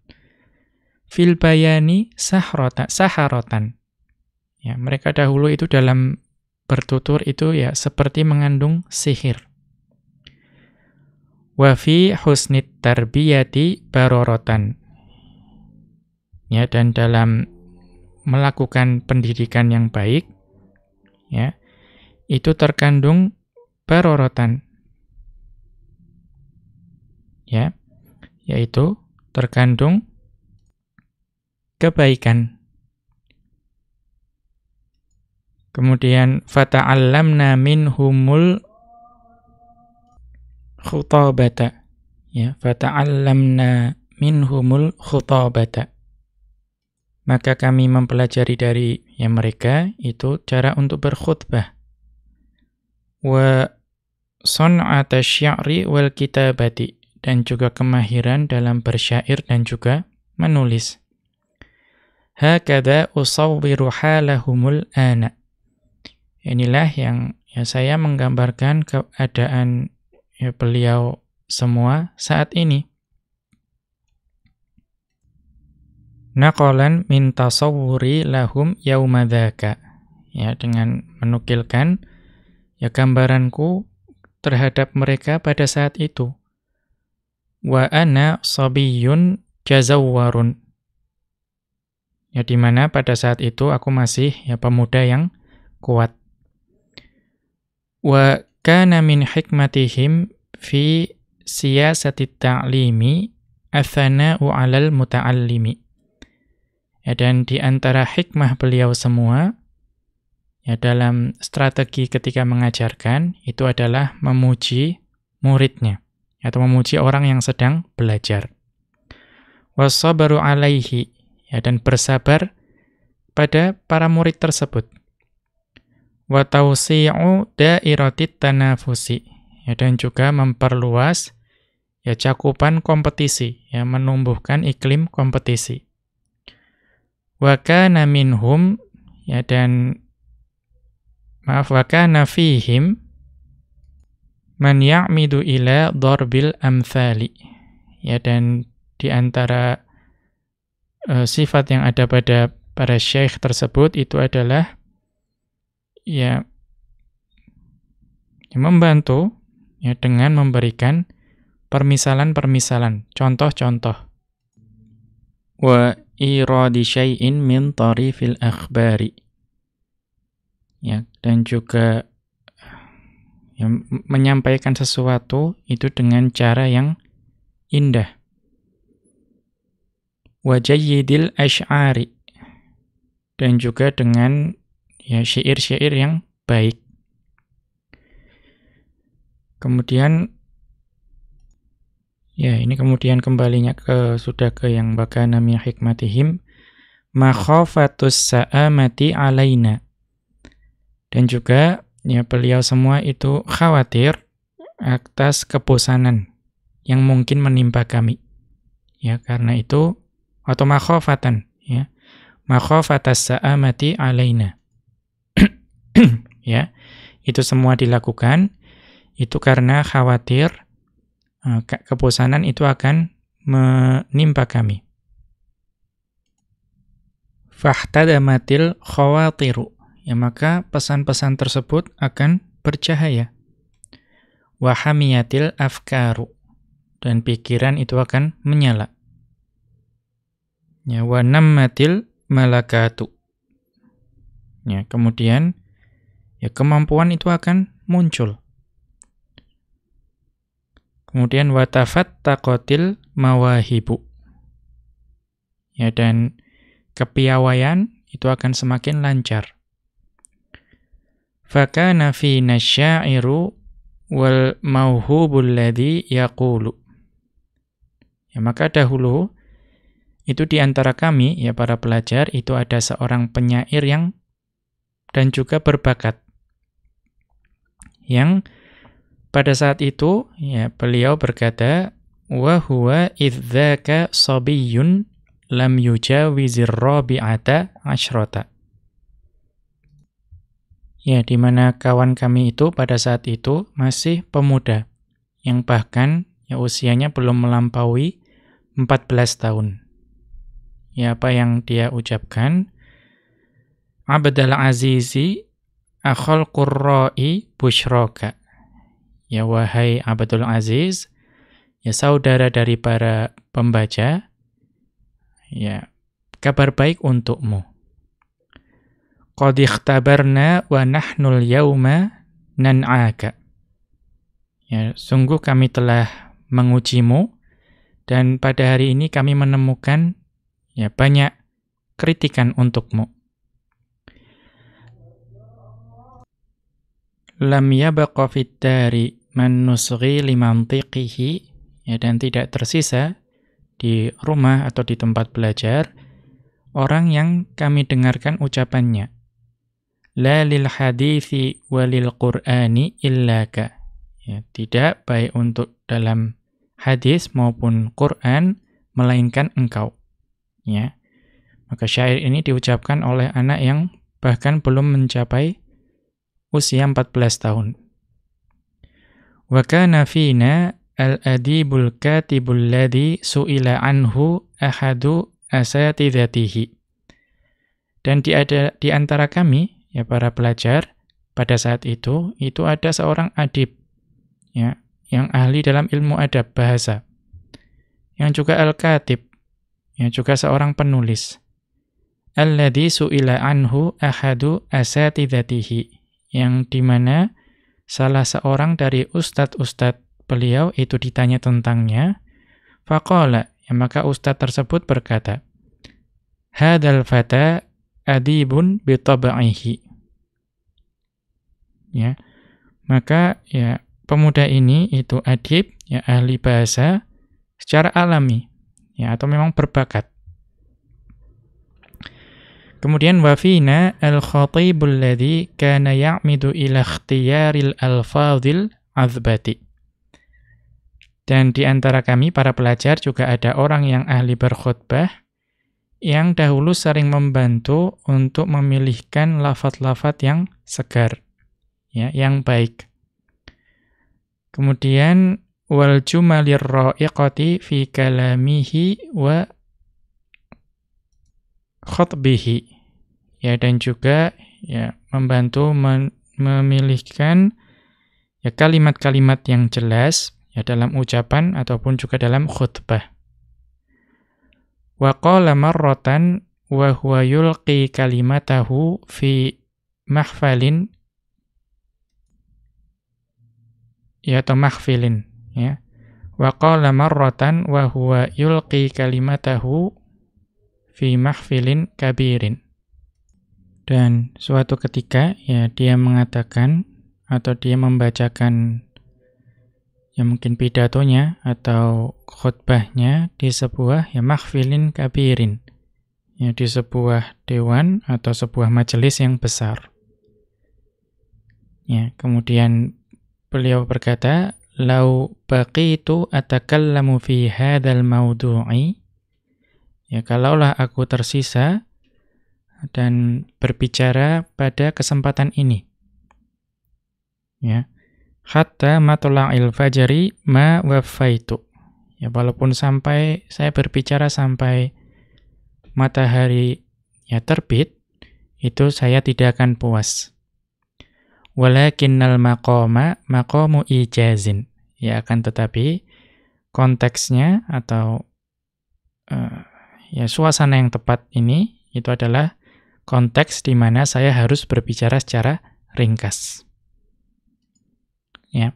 fil bayani saharatan. Ya, mereka dahulu itu dalam bertutur itu ya seperti mengandung sihir. Wa fi husnit tarbiyati barorotan. Ya, dan dalam melakukan pendidikan yang baik ya itu terkandung barorotan. Ya, yaitu terkandung kebaikan. Kemudian fata'allamna minhumul khutabata. Ya, fata'allamna minhumul khutabata. Maka kami mempelajari dari mereka itu cara untuk berkhutbah. wa son'ata syi'ri wal kitabati, dan juga kemahiran dalam bersyair dan juga menulis. Hakadha usawwiru halahumul ana. Inilah yang saya menggambarkan keadaan beliau semua saat ini. Naqalan min tasawwuri lahum yauma dzaka. Dengan menukilkan gambaranku terhadap mereka pada saat itu. Wa ana sabiyyun jazawwarun. Di mana pada saat itu aku masih pemuda yang kuat. Wa kana min hikmatihim fi siyasati ta'limi athana'u 'alal muta'allimi. Dan di antara hikmah beliau semua dalam strategi ketika mengajarkan itu adalah memuji muridnya atau memuji orang yang sedang belajar. Wassabaru 'alaihi, dan bersabar pada para murid tersebut. Wa tawsi'u dairatit tanafusi, dan juga memperluas cakupan kompetisi, menumbuhkan iklim kompetisi. Wa kana minhum, wa kana fihim man ya'midu ila darbil amthali. Dan di antara sifat yang ada pada para syekh tersebut itu adalah membantu dengan memberikan permisalan-permisalan, contoh-contoh. Wa iradi syai'in min tarifil akhbari. Dan juga menyampaikan sesuatu itu dengan cara yang indah. Wa jayyidil asy'ari, dan juga dengan syair-syair yang baik. Kemudian ini kemudian kembalinya sudah ke yang bakana min hikmatihim makhafatus sa'amati alaina. Dan juga beliau semua itu khawatir atas kebosanan yang mungkin menimpa kami. Karena itu atau makhafatan, makhafatas sa'amati alaina. Itu semua dilakukan itu karena khawatir kebosanan itu akan menimpa kami. Fahtadamatil khawatiru, maka pesan-pesan tersebut akan bercahaya. Wahamiyatil afkaru, dan pikiran itu akan menyala. Wa nammatil malakatu, kemudian kemampuan itu akan muncul. Kemudian watafattaqatil mawahibu, dan kepiawaian itu akan semakin lancar. Fakana fina syairu wal mauhubul ladzi yaqulu. Maka dahulu itu di antara kami para pelajar itu ada seorang penyair yang dan juga berbakat, yang pada saat itu beliau berkata, wa huwa idzaka sabiyyun lam yujawizir rabi'ata asyrata. Di mana kawan kami itu pada saat itu masih pemuda, yang bahkan usianya belum melampaui 14 tahun. Apa yang dia ucapkan? Abdul Azizi akhal qurra'i busyraka. Wahai Abdul Aziz, saudara dari para pembaca, kabar baik untukmu. Qad ikhtabarna wa nahnul yawma nan'aka. Sungguh kami telah mengujimu, dan pada hari ini kami menemukan banyak kritikan untukmu. Lam yabqa fid dari man nusghi limantiqihi, dan tidak tersisa di rumah atau di tempat belajar orang yang kami dengarkan ucapannya. la lil hadithi walil qur'ani illaka. Ya, tidak baik untuk dalam hadis maupun Quran melainkan engkau. Ya. Maka syair ini diucapkan oleh anak yang bahkan belum mencapai usia 14 tahun. Wa kana fina al-adibul katibul ladzi su'ila anhu ahadu asatidatihi. Dan di antara kami, ya para pelajar, pada saat itu ada seorang adib, ya, yang ahli dalam ilmu adab bahasa, yang juga al-katib, yang juga seorang penulis. Alladzi su'ila anhu ahadu asatidatihi, yang dimana salah seorang dari ustadz-ustadz beliau itu ditanya tentangnya. Faqala, ya, maka ustadz tersebut berkata, hadzal fata adibun bitab'ihi. Ya, maka ya pemuda ini itu adib, ya ahli bahasa secara alami, ya atau memang berbakat. Kemudian wafina al-khatibul ladzi kana ya'midu ila ikhtiyaril alfadhil azbati. Dan di antara kami para pelajar juga ada orang yang ahli berkhutbah yang dahulu sering membantu untuk memilihkan lafaz-lafaz yang segar, ya, yang baik. Kemudian wal jumalir ra'iqati fi kalamihi wa khutbihi, ya, dan juga ya membantu memilihkan ya kalimat-kalimat yang jelas, ya, dalam ucapan ataupun juga dalam khutbah. Wa qala marratan wa huwa yulqi kalimatahu fi mahfalin, ya, atau mahfilin, ya. Wa qala marratan wa huwa yulqi kalimatahu fi mahfilin kabirin. Dan suatu ketika, ya, dia mengatakan atau dia membacakan ya mungkin pidatonya atau khutbahnya di sebuah ya mahfilin kabirin, ya, di sebuah dewan atau sebuah majelis yang besar. Ya, kemudian beliau berkata, lau baqitu atakallamu fi hadzal mawdu'i, ya, kalaulah aku tersisa dan berbicara pada kesempatan ini, ya, hatta matla'il fajri ma waffaitu, ya, walaupun sampai saya berbicara sampai matahari ya terbit, itu saya tidak akan puas. Walakinnal maqama maqamu ijazin, ya, akan tetapi konteksnya atau ya suasana yang tepat ini itu adalah konteks di mana saya harus berbicara secara ringkas. Ya.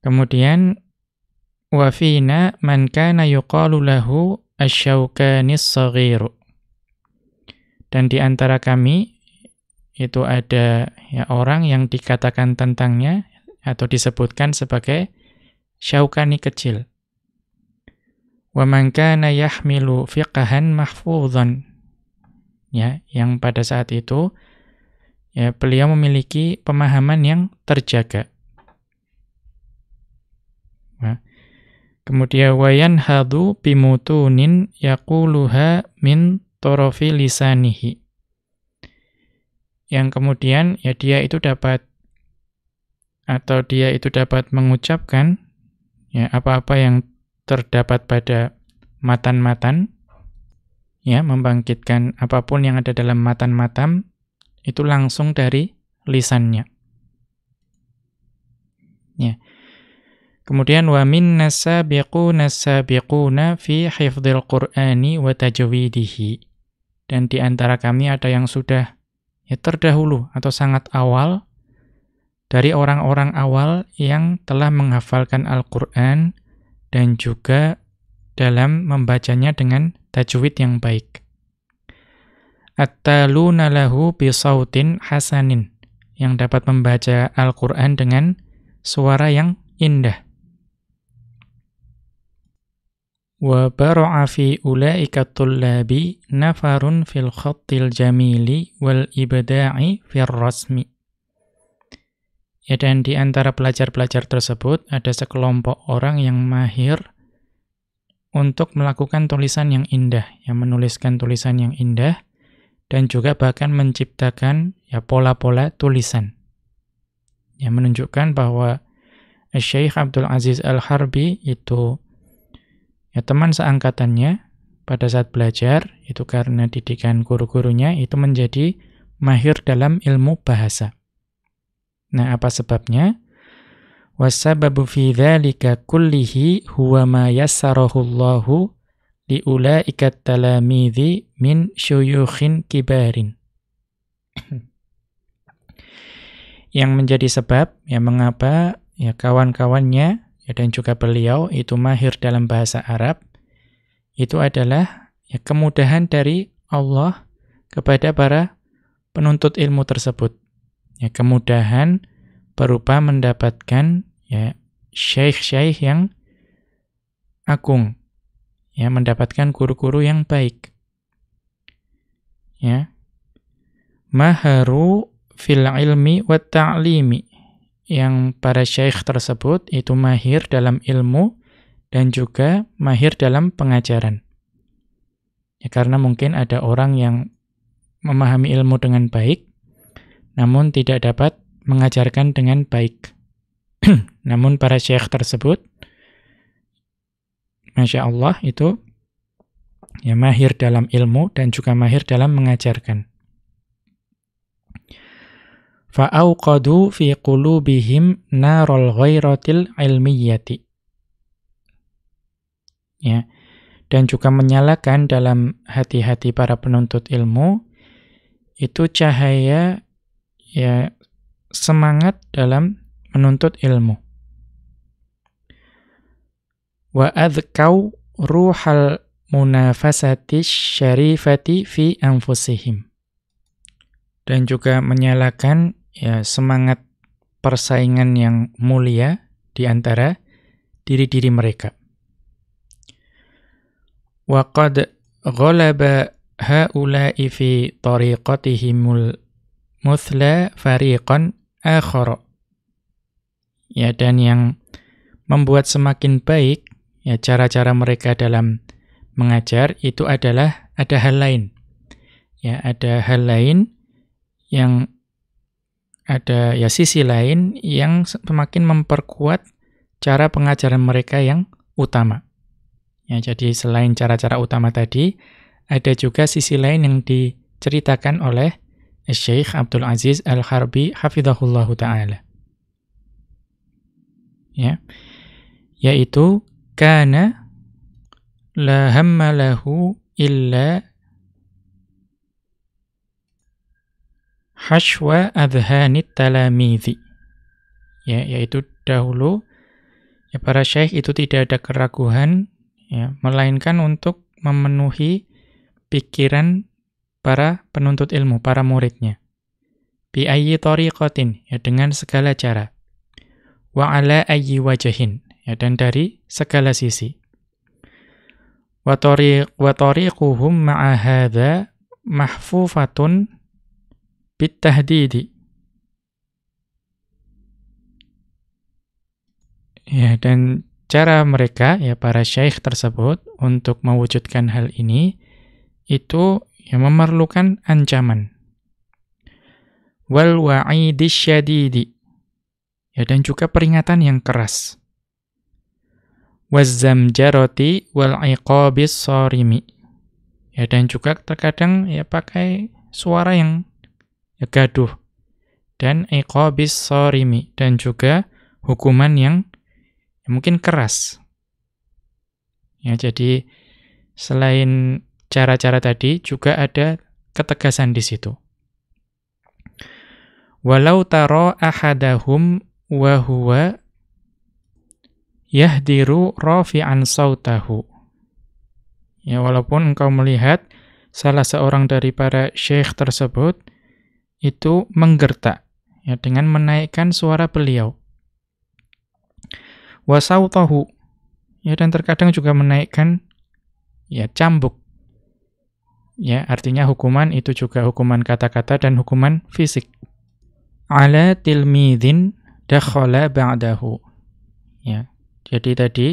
Kemudian wa fina man kana yuqalu lahu asy-Syaukani as-Shaghiru. Dan di antara kami itu ada ya orang yang dikatakan tentangnya atau disebutkan sebagai Syaukani kecil. Wa man kana yahmilu fiqhan mahfuzan. Ya, yang pada saat itu ya beliau memiliki pemahaman yang terjaga. Nah, kemudian wayan hadu bimutunin yaquluha min torofi lisanihi. Yang kemudian ya dia itu dapat mengucapkan ya apa-apa yang terdapat pada matan-matan, ya, membangkitkan apapun yang ada dalam matan-matan itu langsung dari lisannya. Ya. Kemudian wa minna sabiquna fi hifdzil Qur'ani wa tajwidihi. Dan di antara kami ada yang sudah ya terdahulu atau sangat awal dari orang-orang awal yang telah menghafalkan Al-Qur'an dan juga dalam membacanya dengan tajwid yang baik. At-taluna lahu bisautin hasanin, yang dapat membaca Al-Qur'an dengan suara yang indah. Wa bara'a fi ulaika tullabi nafarun fil khattil jamili wal ibda'i fir rasmi. Ya, dan di antara pelajar-pelajar tersebut ada sekelompok orang yang mahir untuk melakukan tulisan yang indah, yang menuliskan tulisan yang indah, dan juga bahkan menciptakan ya pola-pola tulisan. Yang menunjukkan bahwa Syekh Abdul Aziz Al-Harbi itu ya teman seangkatannya pada saat belajar, itu karena didikan guru-gurunya itu menjadi mahir dalam ilmu bahasa. Nah, apa sebabnya? Wasababu fi dzalika kullihi huwa ma yassarahu Allahu li ulaika talamidhi min syuyukhin kibarin. Yang menjadi sebab ya mengapa ya kawan-kawannya ya dan juga beliau itu mahir dalam bahasa Arab itu adalah ya kemudahan dari Allah kepada para penuntut ilmu tersebut. Ya, kemudahan berupa mendapatkan ya syekh-syekh yang agung, ya mendapatkan guru-guru yang baik. Ya. Maharu fil ilmi wa ta'limi, yang para syekh tersebut itu mahir dalam ilmu dan juga mahir dalam pengajaran. Ya, karena mungkin ada orang yang memahami ilmu dengan baik namun tidak dapat mengajarkan dengan baik. Namun para syekh tersebut, Masya Allah, itu ya mahir dalam ilmu dan juga mahir dalam mengajarkan. Fa'auqadu fi qulubihim narul ghairatil ilmiyyati. Ya, dan juga menyalakan dalam hati-hati para penuntut ilmu itu cahaya ya semangat dalam menuntut ilmu. Wa adhkau ruhal munafasati syarifati fi anfusihim. Dan juga menyalakan ya semangat persaingan yang mulia di antara diri-diri mereka. Wa qad ghalaba haula'i fi tariqatihimul muthla fariqan akhara. Ya, dan yang membuat semakin baik ya cara-cara mereka dalam mengajar itu adalah ada hal lain. Ya, ada hal lain yang ada ya sisi lain yang semakin memperkuat cara pengajaran mereka yang utama. Ya, jadi selain cara-cara utama tadi, ada juga sisi lain yang diceritakan oleh Syekh Abdul Aziz Al-Harbi hafizahullahu ta'ala. Ya. Yaitu kana la hamma lahu illa hashwa adhanit talamidhi. Ya, yaitu dahulu ya para syekh itu tidak ada keraguan ya, melainkan untuk memenuhi pikiran para penuntut ilmu, para muridnya. Bi ayyi tariqatin, ya dengan segala cara. Wa ala ayyi wajhin, ya dan dari segala sisi. Wa tariquhum ma'a hadza mahfufatun bit tahdidi. Ya, dan cara mereka ya para syekh tersebut untuk mewujudkan hal ini itu yang memerlukan ancaman. Wal wa'idis syadidi. Ya, dan juga peringatan yang keras. Wazzamjarati wal iqabis sarimi. Ya, dan juga terkadang ya pakai suara yang ya gaduh. Dan iqabis sarimi, dan juga hukuman yang ya mungkin keras. Ya, jadi selain cara-cara tadi juga ada ketegasan di situ. Walau tara ahadahum wa huwa yahdiru rafi'an sautahu. Ya, walaupun engkau melihat salah seorang dari para syekh tersebut itu menggertak ya dengan menaikkan suara beliau. Wa sautahu, ya dan terkadang juga menaikkan ya cambuk. Ya, artinya hukuman itu juga hukuman kata-kata dan hukuman fisik. Ala tilmidhin dakhala ba'dahu. Ya. Jadi tadi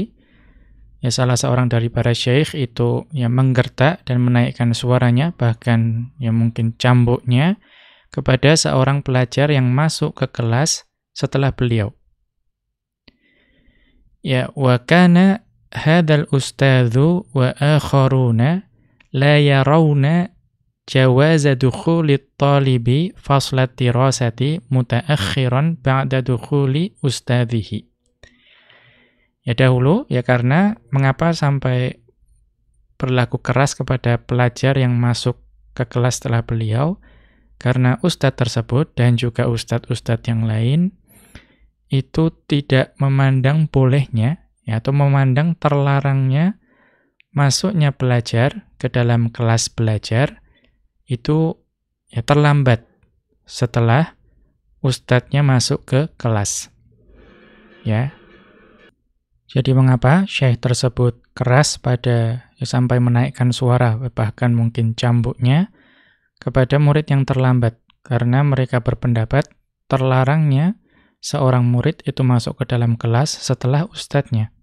ya salah seorang dari para syekh itu ya menggertak dan menaikkan suaranya, bahkan ya mungkin cambuknya kepada seorang pelajar yang masuk ke kelas setelah beliau. Ya, wa kana hadzal ustadzu wa akharuna la yarawna jawaza dukhulit talibi faslat dirasati mutaakhiran ba'da dukhuli ustadzihi. Ya dahulu, ya karena mengapa sampai berlaku keras kepada pelajar yang masuk ke kelas setelah beliau? Karena ustadz tersebut dan juga ustadz-ustadz yang lain itu tidak memandang bolehnya ya, atau memandang terlarangnya masuknya pelajar ke dalam kelas belajar itu ya terlambat setelah ustadznya masuk ke kelas. Ya. Jadi mengapa syekh tersebut keras pada ya, sampai menaikkan suara bahkan mungkin cambuknya kepada murid yang terlambat? Karena mereka berpendapat terlarangnya seorang murid itu masuk ke dalam kelas setelah ustadznya.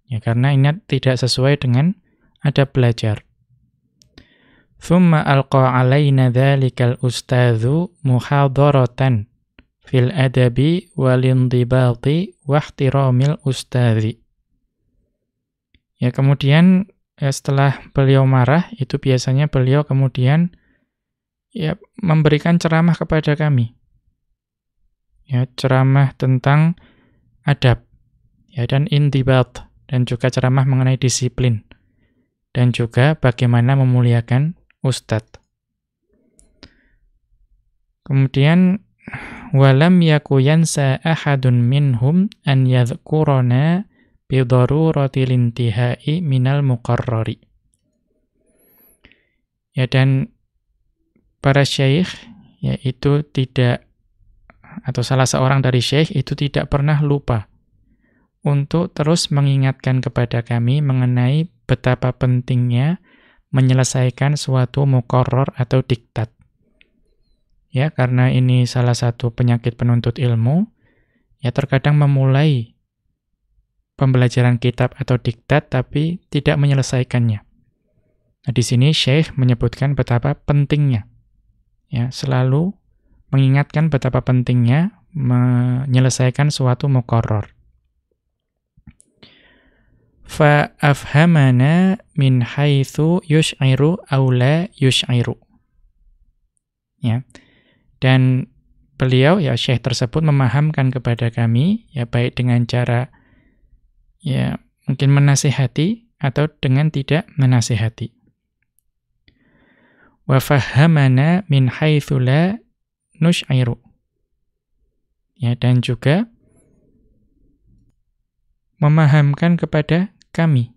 Ya, karena ini tidak sesuai dengan adab belajar. Thumma alqa alaina dhalikal ustadzu muhadaratan fil adabi wal indibati wa ihtiramil ustadzi. Ya, kemudian ya, setelah beliau marah, itu biasanya beliau kemudian ya memberikan ceramah kepada kami. Ya, ceramah tentang adab ya dan indibat, dan juga ceramah mengenai disiplin dan juga bagaimana memuliakan ustadz. Kemudian walam yaku yansa ahadun minhum an yadhkurana bi daruratil intihai minal muqarrari. Ya, dan para syekh yaitu tidak, atau salah seorang dari syekh itu tidak pernah lupa untuk terus mengingatkan kepada kami mengenai betapa pentingnya menyelesaikan suatu muqarrar atau diktat. Ya, karena ini salah satu penyakit penuntut ilmu, ya terkadang memulai pembelajaran kitab atau diktat tapi tidak menyelesaikannya. Nah, di sini syekh menyebutkan betapa pentingnya, ya selalu mengingatkan betapa pentingnya menyelesaikan suatu muqarrar. Fa afhamana min haitsu yush'iru aw la yush'iru. Ya. Dan beliau ya syekh tersebut memahamkan kepada kami ya baik dengan cara ya mungkin menasihati atau dengan tidak menasihati. Wa fahamana min haitsu la nush'iru. Ya, dan juga memahamkan kepada kami.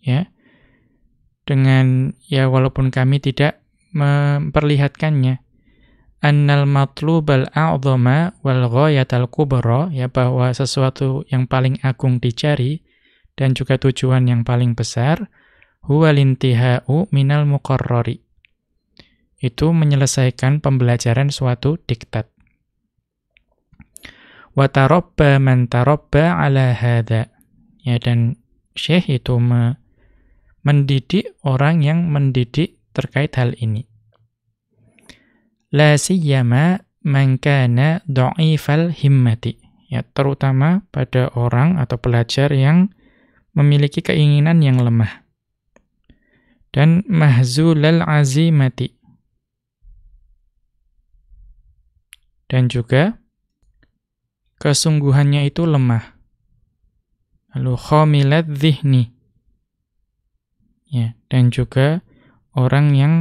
Ya. Dengan ya walaupun kami tidak memperlihatkannya, annal matlubal a'dhama wal ghayatal kubra, ya bahwa sesuatu yang paling agung dicari dan juga tujuan yang paling besar huwal intihau minal muqarrari. Itu menyelesaikan pembelajaran suatu diktat. Wa tarabba man tarabba ala hadza. Ya, dan syekh itu mendidik orang yang mendidik terkait hal ini. La siyama man kana dha'ifal himmati. Ya, terutama pada orang atau pelajar yang memiliki keinginan yang lemah. Dan mahzulal azimati. Dan juga kesungguhannya itu lemah. Lalu khamilat dhihni. Ya, dan juga orang yang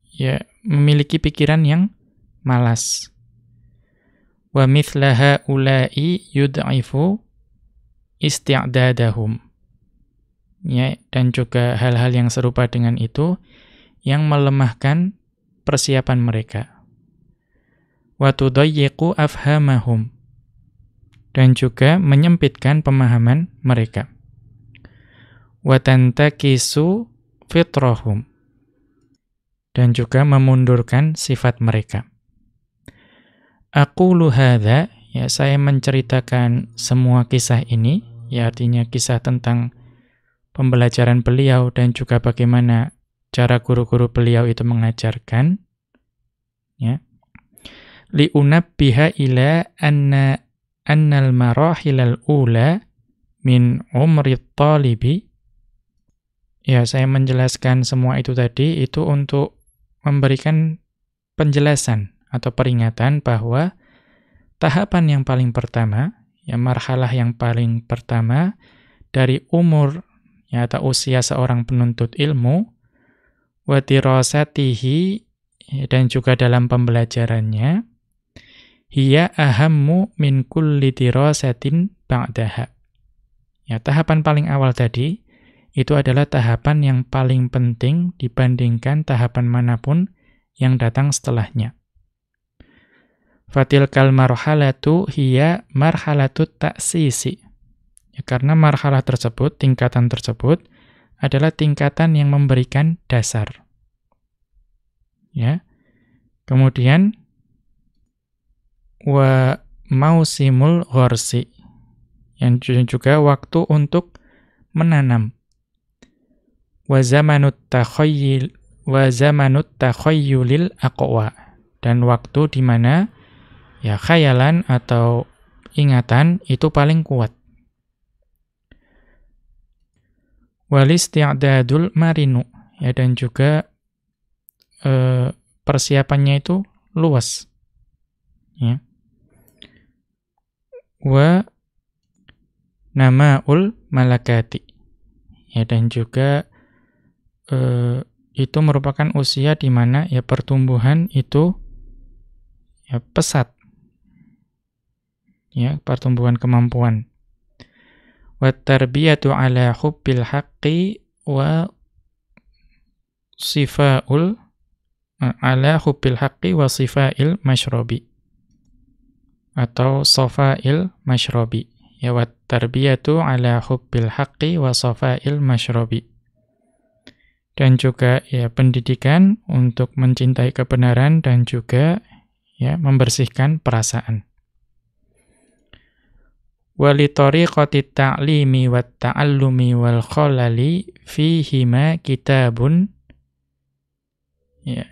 ya memiliki pikiran yang malas. Wa mithla haula'i yud'ifu isti'dadahum. Ya, dan juga hal-hal yang serupa dengan itu yang melemahkan persiapan mereka. Wa tudayyiqu afhamahum, dan juga menyempitkan pemahaman mereka. wa tantakisu fitrahum, dan juga memundurkan sifat mereka. Aqulu hadza, ya saya menceritakan semua kisah ini, ya artinya kisah tentang pembelajaran beliau dan juga bagaimana cara guru-guru beliau itu mengajarkan, ya. Li'unabbiha ila annal marahilal ula min umri talibi. Ya, saya menjelaskan semua itu tadi itu untuk memberikan penjelasan atau peringatan bahwa tahapan yang paling pertama, ya marhalah yang paling pertama dari umur ya atau usia seorang penuntut ilmu, wa dirasatihi, dan juga dalam pembelajarannya, hiya ahammu min kulli dirasatin ba'daha. Ya, tahapan paling awal tadi itu adalah tahapan yang paling penting dibandingkan tahapan manapun yang datang setelahnya. Fatilkal marhalatu hiya marhalatut ta'sisi. Ya, karena marhalah tersebut, tingkatan tersebut adalah tingkatan yang memberikan dasar. Ya. Kemudian wa mausimul ghorsi, yang juga waktu untuk menanam. Wa zamanut takhayyulil aqwa, dan waktu di mana ya khayalan atau ingatan itu paling kuat. Wal isti'dadul marinu, ya dan juga persiapannya itu luas. Ya. Wa namaul malakati, ya dan juga itu merupakan usia di mana ya pertumbuhan itu ya pesat, ya pertumbuhan kemampuan. Wa tarbiyatu ala hubbil haqqi wa sifaul ala hubbil haqqi wa sifail masyrobi, atau sofail masyrobi, ya wa tarbiyatu ala hubbil haqqi wa sofail masyrobi, dan juga ya pendidikan untuk mencintai kebenaran dan juga ya membersihkan perasaan. Wali tariqati ta'limi wat ta'allumi wal khalali fihima kitabun, ya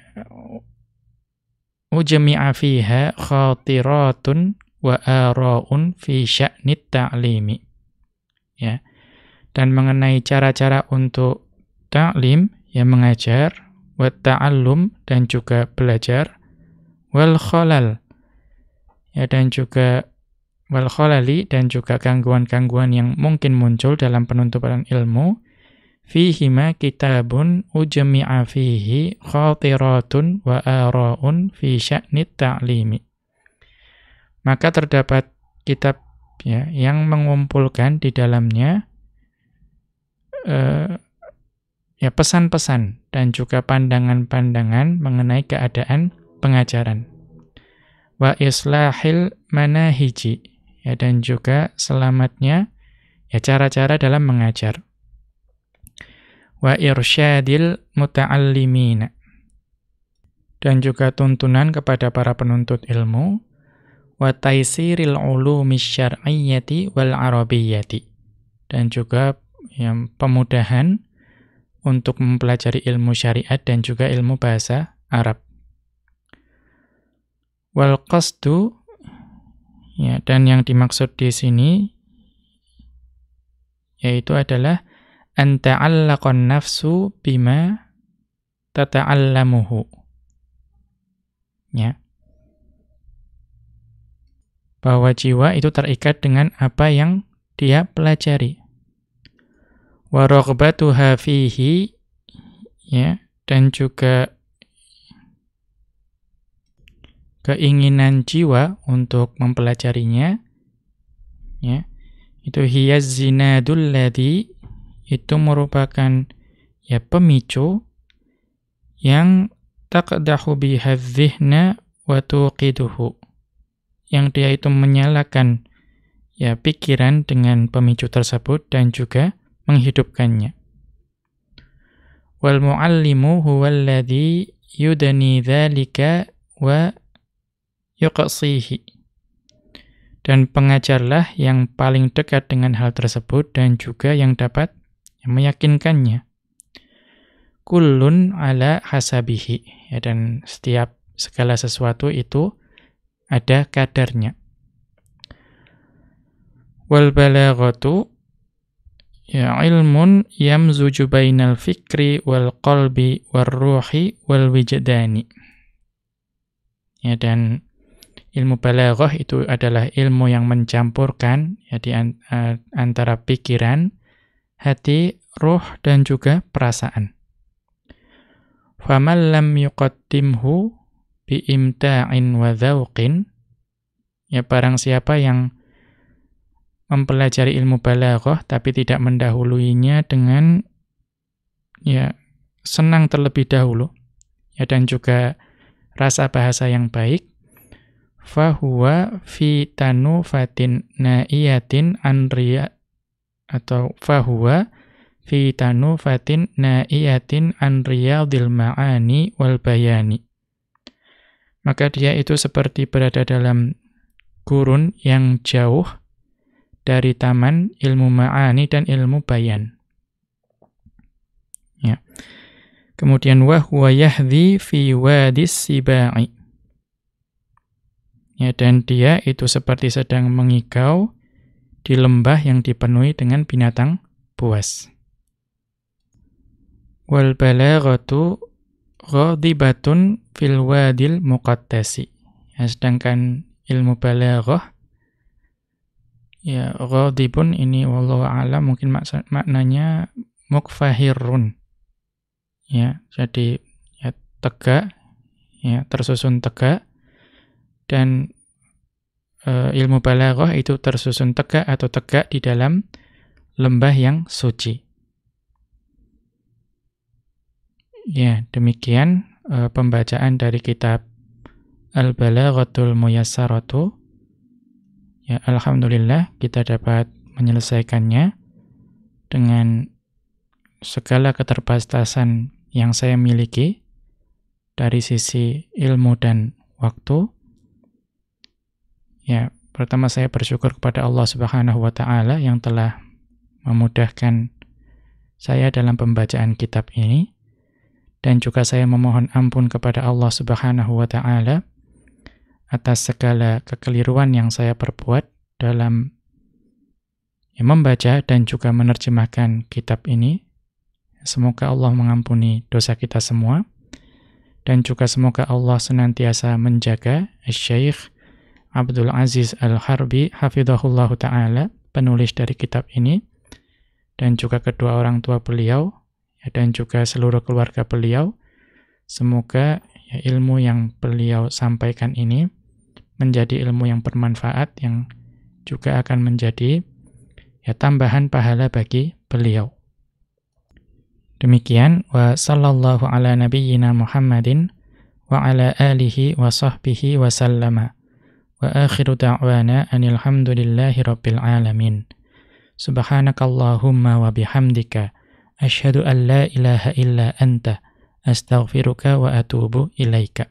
ujmi'a fiha khatiratun wa ara'un fi sya'nit ta'limi. Ya. Dan mengenai cara-cara untuk ta'lim, ya mengajar, wa ta'allum, dan juga belajar, wal khalal, ya dan juga wal khalali, dan juga gangguan-gangguan yang mungkin muncul dalam penuntutan ilmu, fihima kitabun ujmi'a fihi khatiratun wa ara'un fi sya'nit ta'limi. Maka terdapat kitab ya yang mengumpulkan di dalamnya ya pesan-pesan dan juga pandangan-pandangan mengenai keadaan pengajaran. Wa islahil manahiji, ya dan juga selamatnya ya cara-cara dalam mengajar. Wa irsyadil muta'allimina, dan juga tuntunan kepada para penuntut ilmu. Wa taisiril ulumi syar'iyyati wal arabiyyati, dan juga yang pemudahan untuk mempelajari ilmu syariat dan juga ilmu bahasa Arab. Wal qasdu, ya dan yang dimaksud di sini yaitu adalah an ta'allaqan nafsu bima tata'allamuhu. Ya. Bahwa jiwa itu terikat dengan apa yang dia pelajari. Wa raghbatuha fihi, ya, dan juga keinginan jiwa untuk mempelajarinya, ya, itu hiyaz zinadul ladzi, itu merupakan ya pemicu yang taqdahu bihadh-dhihna wa tuqiduhu, yang dia itu menyalakan ya pikiran dengan pemicu tersebut dan juga menghidupkannya. Wal muallimu huwallazi yudni dzalika wa yuqsihi. Dan pengajarlah yang paling dekat dengan hal tersebut dan juga yang dapat meyakinkannya. Kullun ala hasabihi. Ya, dan setiap segala sesuatu itu ada kadarnya. Wal balaghatu ya ilmun yamzuju bainal fikri wal qalbi war ruhi wal wijdani. Ya, dan ilmu balaghah itu adalah ilmu yang mencampurkan ya di antara pikiran, hati, ruh dan juga perasaan. Faman lam yuqaddimhu bi imta'in wa dzauqin, ya barang siapa yang mempelajari ilmu balaghah tapi tidak mendahuluinya dengan ya senang terlebih dahulu ya dan juga rasa bahasa yang baik, fahuwa fi tanufatin naiyatin an riya, atau fahuwa fi tanufatin naiyatin an riyadil ma'ani wal bayani. Maka dia itu seperti berada dalam gurun yang jauh dari taman ilmu ma'ani dan ilmu bayan. Ya. Kemudian wa huwa yahdhi fi wadis sibai. Ya, dan dia itu seperti sedang mengigau di lembah yang dipenuhi dengan binatang buas. Wal balaghatu ghadibatun fil wadil muqaddasi. Ya, sedangkan ilmu balaghah ya ghadibun ini wallahu a'lam mungkin maknanya mukfahirun. Ya, jadi ya tegak, ya tersusun tegak, dan ilmu balaghah itu tersusun tegak atau tegak di dalam lembah yang suci. Ya, demikian pembacaan dari kitab Al-Balaghatul Muyassaratu. Ya, alhamdulillah kita dapat menyelesaikannya dengan segala keterbatasan yang saya miliki dari sisi ilmu dan waktu. Ya, pertama saya bersyukur kepada Allah Subhanahu wa taala yang telah memudahkan saya dalam pembacaan kitab ini, dan juga saya memohon ampun kepada Allah Subhanahu wa taala atas segala kekeliruan yang saya perbuat dalam membaca dan juga menerjemahkan kitab ini. Semoga Allah mengampuni dosa kita semua, dan juga semoga Allah senantiasa menjaga Syekh Abdul Aziz Al-Harbi hafizahullahu ta'ala, penulis dari kitab ini, dan juga kedua orang tua beliau, dan juga seluruh keluarga beliau. Semoga ya, ilmu yang beliau sampaikan ini menjadi ilmu yang bermanfaat, yang juga akan menjadi ya tambahan pahala bagi beliau. Demikian, wa sallallahu ala nabiyyina Muhammadin wa ala alihi wa sahbihi wa sallama. Wa akhiru da'wana anil hamdulillahi rabbil alamin. Subhanakallahumma wa bihamdika asyhadu an la ilaha illa anta astaghfiruka wa atubu ilaika.